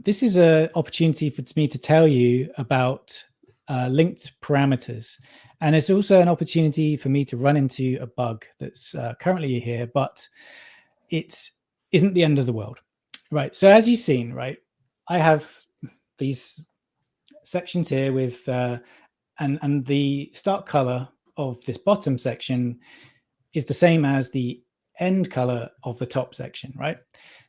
this is an opportunity for me to tell you about linked parameters. And it's also an opportunity for me to run into a bug that's currently here, but it isn't the end of the world. Right, so as you've seen, right, I have these sections here with, and the start color of this bottom section is the same as the end color of the top section, right?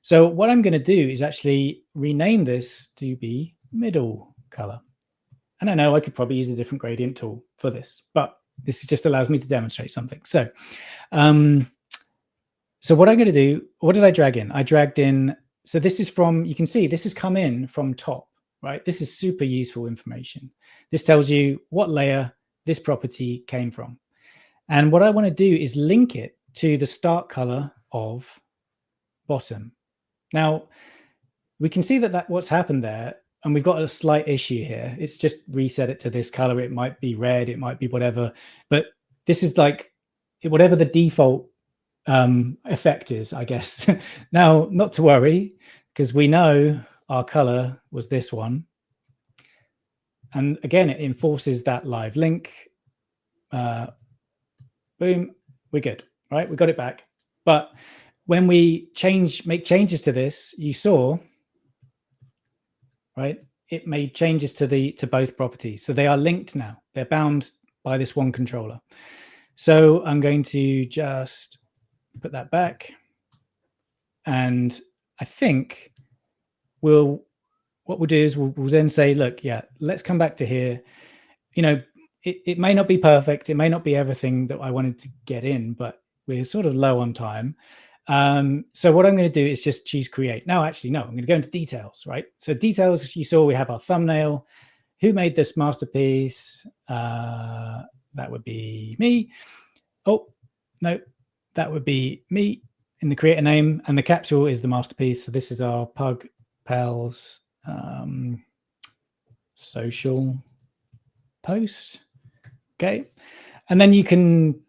So what I'm going to do is actually rename this to be middle color. And I know I could probably use a different gradient tool for this, but this just allows me to demonstrate something. So, so what I'm going to do, what did I drag in? I dragged in, so this is from, you can see this has come in from top, right? This is super useful information. This tells you what layer this property came from. And what I want to do is link it to the start color of bottom. Now, we can see that what's happened there, and we've got a slight issue here. It's just reset it to this color. It might be red, it might be whatever, but this is like whatever the default effect is, I guess. Now, not to worry, because we know our color was this one. And again, it enforces that live link. Boom, we're good, right? We got it back. But when we make changes to this, you saw, right? It made changes to both properties. So they are linked now. They're bound by this one controller. So I'm going to just put that back. And I think what we'll do is we'll then say, look, yeah, let's come back to here. It may not be perfect. It may not be everything that I wanted to get in, but we're sort of low on time. So what I'm going to do is just choose create. Now, actually, no, I'm going to go into details, right? So details, you saw we have our thumbnail. Who made this masterpiece? That would be me. Oh, no, that would be me in the creator name. And the capsule is the masterpiece. So this is our PugPals social post. Okay. And then you can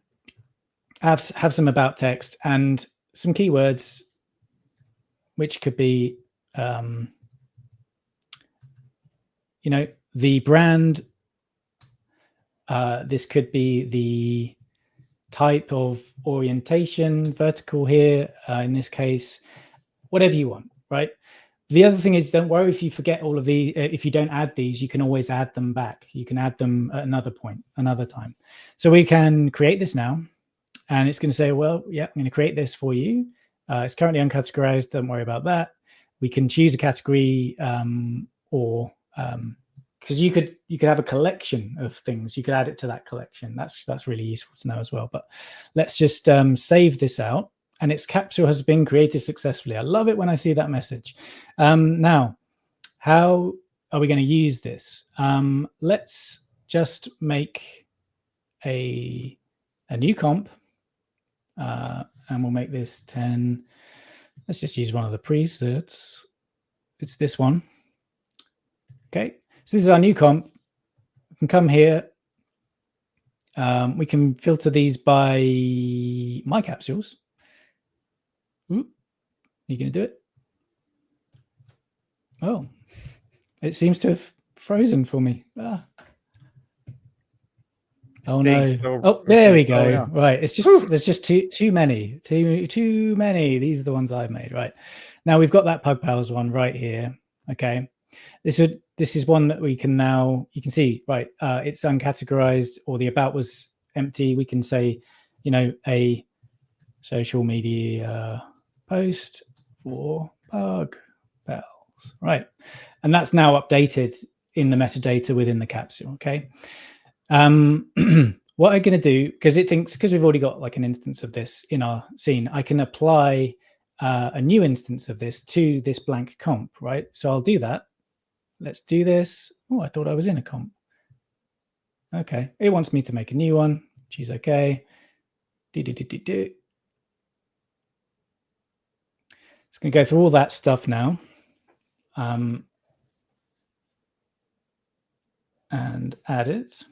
have some about text and some keywords, which could be, the brand. This could be the type of orientation, vertical here, in this case, whatever you want, right? The other thing is, don't worry if you forget all of the, if you don't add these, you can always add them back. You can add them at another point, another time. So we can create this now. And it's going to say, well, yeah, I'm going to create this for you. It's currently uncategorized. Don't worry about that. We can choose a category, or because you could have a collection of things. You could add it to that collection. That's really useful to know as well. But let's just save this out. And its capsule has been created successfully. I love it when I see that message. Now, how are we going to use this? Let's just make a new comp, and we'll make this 10. Let's just use one of the presets. It's this one. Okay, so this is our new comp. We can come here. We can filter these by my capsules. Ooh, you going to do it? Oh, it seems to have frozen for me. Oh no! So there we go. Oh, yeah. Right, it's just there's just too many. Too many. These are the ones I've made. Right now we've got that PugPals one right here. Okay, this is one that we can now, you can see, right, it's uncategorized, or the about was empty. We can say, you know, a social media post for PugPals, right? And that's now updated in the metadata within the capsule. Okay. What I'm going to do, because we've already got like an instance of this in our scene, I can apply a new instance of this to this blank comp, right? So I'll do that. Let's do this. Oh, I thought I was in a comp. Okay, it wants me to make a new one. Choose okay. It's going to go through all that stuff now. And add it.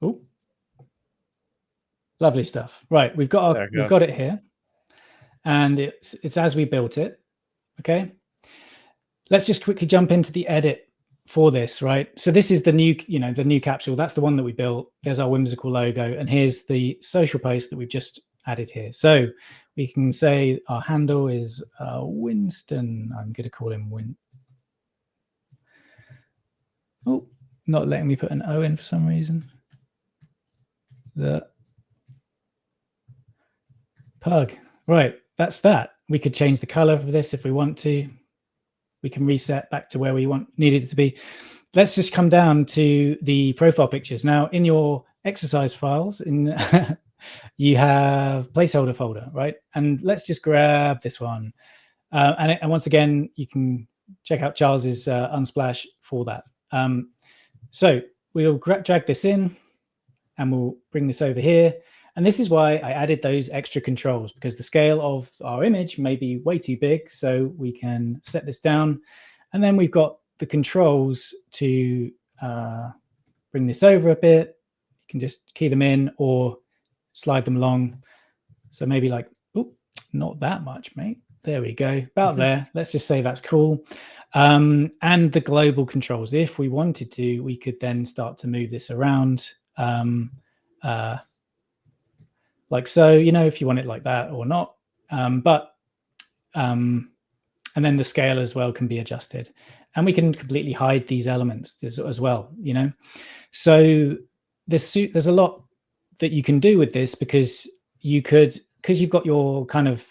Oh, lovely stuff. Right, we've got it here, and it's as we built it. Okay, let's just quickly jump into the edit for this. Right, so this is the new, the new capsule. That's the one that we built. There's our whimsical logo, and here's the social post that we've just added here. So we can say our handle is Winston. I'm going to call him Win. Oh, not letting me put an O in for some reason. The Pug. Right, that's that. We could change the color of this if we want to. We can reset back to where we needed it to be. Let's just come down to the profile pictures. Now, in your exercise files, you have placeholder folder, right? And let's just grab this one. And once again, you can check out Charles's Unsplash for that. So we'll drag this in, and we'll bring this over here. And this is why I added those extra controls, because the scale of our image may be way too big. So we can set this down, and then we've got the controls to bring this over a bit. You can just key them in or slide them along. So maybe like, oh, not that much, mate. There we go, about there. Let's just say that's cool. And the global controls, if we wanted to, we could then start to move this around. Like so, if you want it like that or not. And then the scale as well can be adjusted, and we can completely hide these elements as well. So there's a lot that you can do with this, because you've got your kind of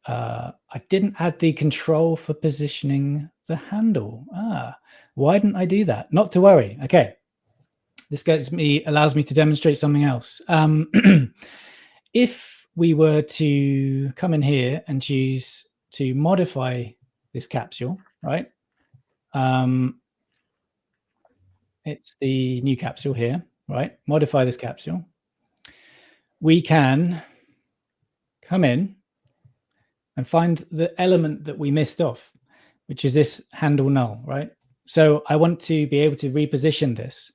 I didn't add the control for positioning the handle. Why didn't I do that? Not to worry. Okay. This allows me to demonstrate something else. If we were to come in here and choose to modify this capsule, right? It's the new capsule here, right? Modify this capsule. We can come in and find the element that we missed off, which is this handle null, right? So I want to be able to reposition this.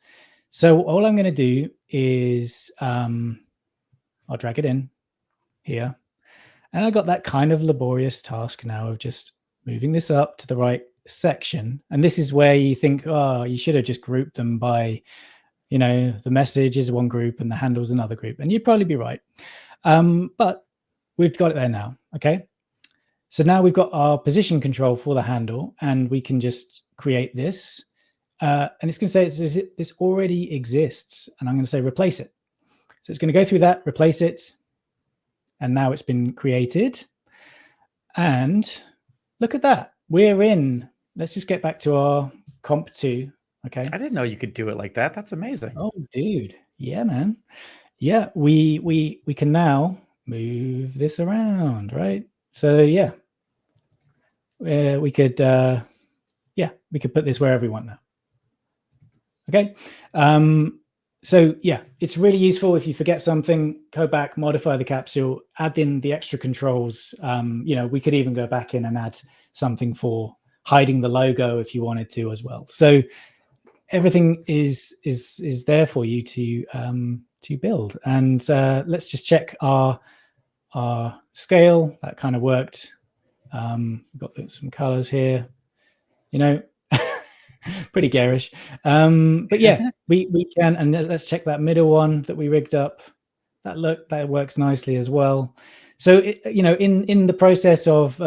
So all I'm going to do is I'll drag it in here. And I got that kind of laborious task now of just moving this up to the right section. And this is where you think, oh, you should have just grouped them by, the message is one group and the handle is another group. And you'd probably be right. But we've got it there now. Okay. So now we've got our position control for the handle, and we can just create this. And it's going to say this already exists. And I'm going to say replace it. So it's going to go through that, replace it. And now it's been created. And look at that. We're in. Let's just get back to our comp 2. Okay. I didn't know you could do it like that. That's amazing. Oh, dude. Yeah, man. Yeah, we can now move this around, right? So yeah. we could we could put this wherever we want now. Okay. So yeah, it's really useful if you forget something, go back, modify the capsule, add in the extra controls. We could even go back in and add something for hiding the logo if you wanted to as well. So everything is there for you to build. And let's just check our scale. That kind of worked. We've got some colors here, pretty garish. But yeah, we can, and let's check that middle one that we rigged up. That works nicely as well. So in the process of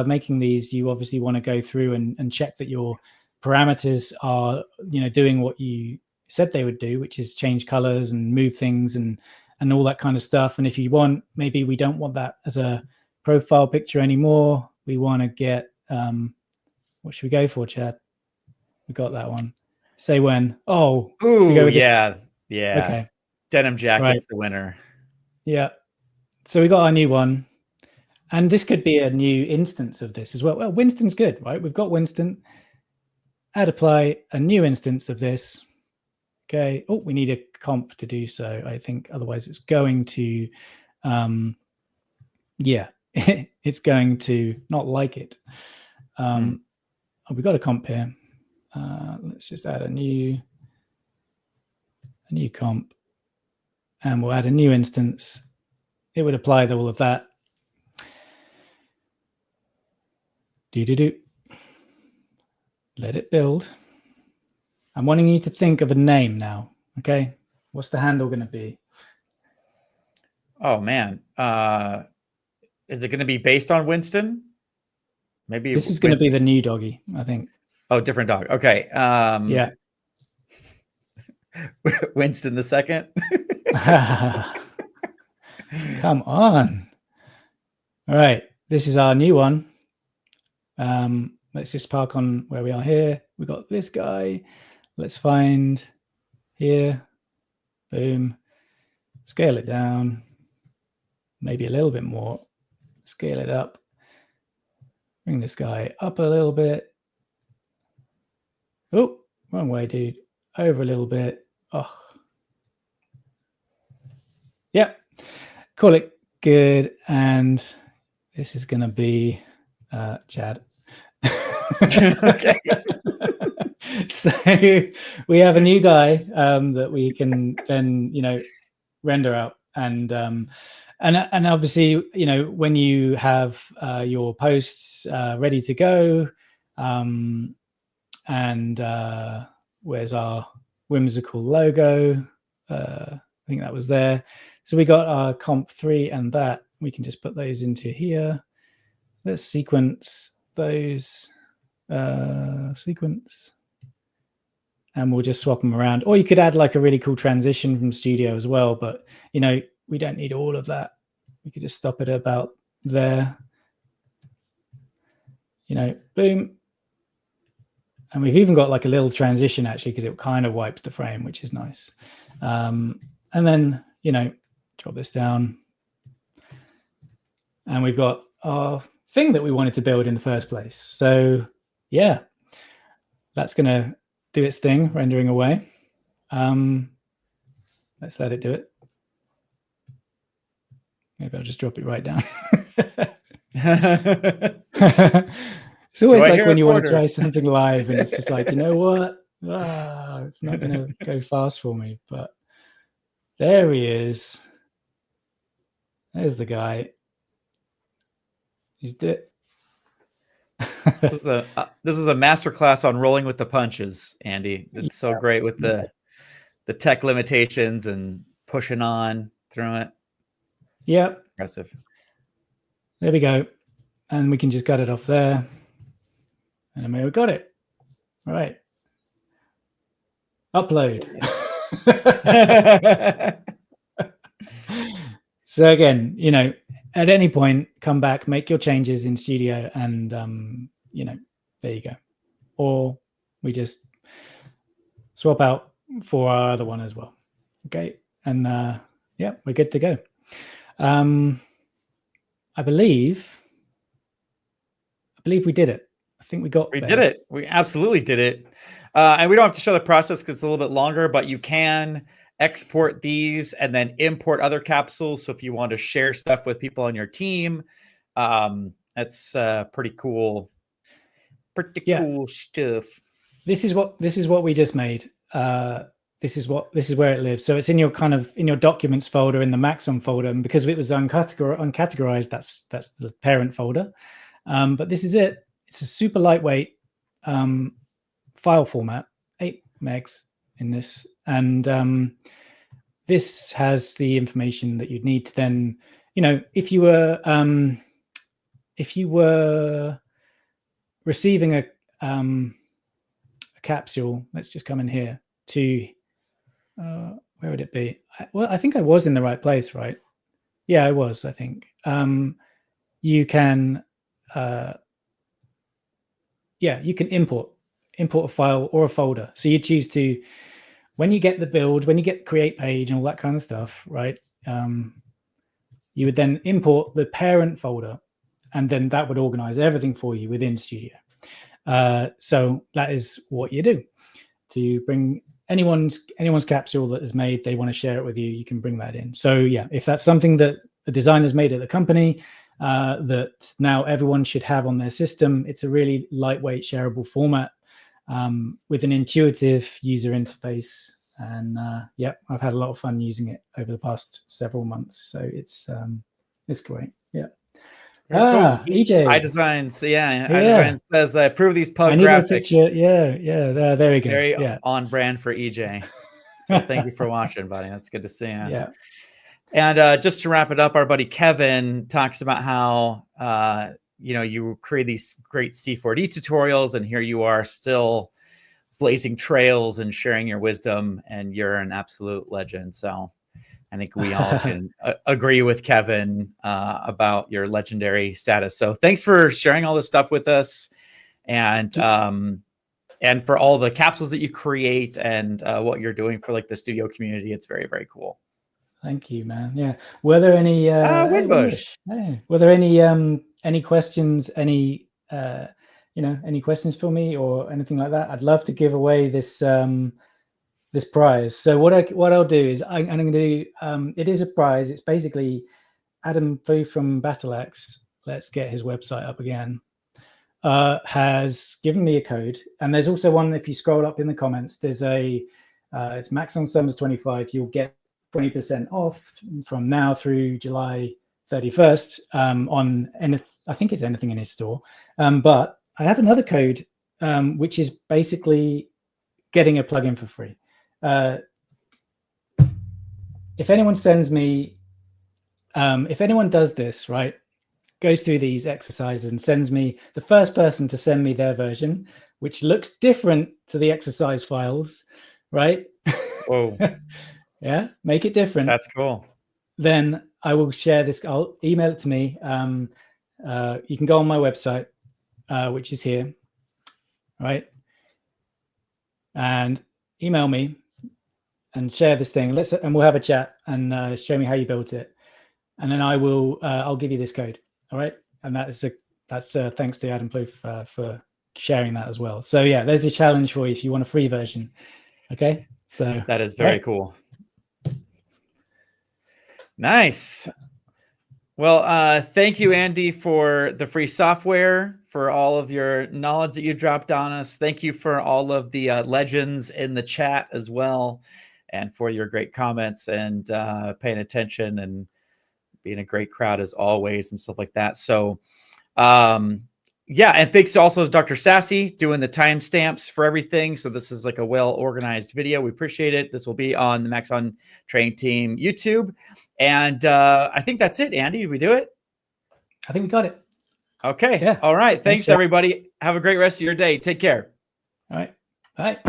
making these, you obviously want to go through and check that your parameters are doing what you said they would do, which is change colors and move things and all that kind of stuff. And if you want, maybe we don't want that as a profile picture anymore. We want to get what should we go for, Chad? We got that one. Say when. Oh, ooh, yeah. Okay. Denim jacket's right. The winner. Yeah. So we got our new one. And this could be a new instance of this as well. Well, Winston's good, right? We've got Winston. Add apply a new instance of this. Okay. Oh, we need a comp to do so, I think. Otherwise, it's going to, it's going to not like it. We've got a comp here. Let's just add a new comp, and we'll add a new instance. It would apply to all of that. Let it build. I'm wanting you to think of a name now. Okay, what's the handle going to be? Oh man, is it going to be based on Winston? Maybe this is going to be the new doggy, I think. Oh, different dog. Okay. Yeah. Winston the second. Come on. All right. This is our new one. Let's just park on where we are here. We got this guy. Let's find here. Boom. Scale it down. Maybe a little bit more. Scale it up. Bring this guy up a little bit. Oh, wrong way, dude. Over a little bit. Oh. Yeah. Call it good. And this is going to be Chad. Okay. So we have a new guy that we can then, render out. And obviously, when you have your posts ready to go, and where's our whimsical logo? I think that was there. So we got our comp 3 and that. We can just put those into here. Let's sequence those. Sequence. And we'll just swap them around. Or you could add like a really cool transition from Studio as well. But, we don't need all of that. We could just stop it about there. Boom. And we've even got like a little transition actually, because it kind of wipes the frame, which is nice. And then, drop this down. And we've got our thing that we wanted to build in the first place. So yeah, that's going to do its thing, rendering away. Let's let it do it. Maybe I'll just drop it right down. It's always like when you want to try something live and it's just like, you know what? It's not going to go fast for me. But there he is. There's the guy. He's dead. This was a masterclass on rolling with the punches, Andy. It's so great with the tech limitations and pushing on through it. Yep. Impressive. There we go. And we can just cut it off there. And we got it. All right. Upload. So again, at any point, come back, make your changes in Studio, and there you go. Or we just swap out for our other one as well. Okay, and yeah, we're good to go. I believe we did it. think we got We there. did it. We absolutely did it. And we don't have to show the process because it's a little bit longer, but you can export these and then import other capsules. So if you want to share stuff with people on your team, that's pretty cool. Pretty cool stuff. This is what we just made. This is where it lives. So it's in your in your documents folder in the Maxon folder, and because it was uncategorized, that's the parent folder. But this is it. It's a super lightweight file format, 8 megs in this, and this has the information that you'd need to then, if you were receiving a capsule, let's just come in here to where would it be? Well, I think I was in the right place, right? Yeah, I was, I think. You can you can import a file or a folder. So you choose to, when you get the build, when you get the create page and all that kind of stuff, right? You would then import the parent folder, and then that would organize everything for you within Studio. So that is what you do. To bring anyone's capsule that is made, they want to share it with you, you can bring that in. So yeah, if that's something that a designer's made at the company, that now everyone should have on their system, it's a really lightweight shareable format with an intuitive user interface. And I've had a lot of fun using it over the past several months. So it's great. Yeah. Cool. EJ. iDesign. Yeah. iDesign says, approve these Pug I need graphics. A picture. Yeah. There we go. Very on brand for EJ. So thank you for watching, buddy. That's good to see you. Yeah. And just to wrap it up, our buddy Kevin talks about how you create these great C4D tutorials, and here you are still blazing trails and sharing your wisdom, and you're an absolute legend. So I think we all can agree with Kevin about your legendary status. So thanks for sharing all this stuff with us, and for all the capsules that you create and what you're doing for like the studio community. It's very, very cool. Thank you, man. Yeah. Were there any Winbush? Were there any questions? Any any questions for me or anything like that? I'd love to give away this this prize. So what I'll do is I'm going to do. It is a prize. It's basically Adam Boo from BattleX. Let's get his website up again. Has given me a code, and there's also one. If you scroll up in the comments, there's it's Maxon Summers 25. You'll get 20% off from now through July 31st on, and I think it's anything in his store. But I have another code, which is basically getting a plugin for free. If anyone sends me, if anyone does this, right, goes through these exercises and sends me, the first person to send me their version, which looks different to the exercise files, right? Whoa. Yeah, make it different. That's cool. Then I will share this. I'll email it to me. You can go on my website, which is here, right? And email me and share this thing. And we'll have a chat and show me how you built it. And then I'll give you this code. All right. And that's thanks to Adam Plouffe for sharing that as well. So yeah, there's a challenge for you if you want a free version. Okay. So that is very cool. Nice. Well, thank you, Andy, for the free software, for all of your knowledge that you dropped on us. Thank you for all of the legends in the chat as well, and for your great comments and paying attention and being a great crowd as always and stuff like that. So, yeah, and thanks also to Dr. Sassy doing the timestamps for everything. So this is like a well-organized video. We appreciate it. This will be on the Maxon Train Team YouTube. And I think that's it, Andy. Did we do it? I think we got it. Okay. Yeah. All right. Thanks everybody. Have a great rest of your day. Take care. All right. Bye.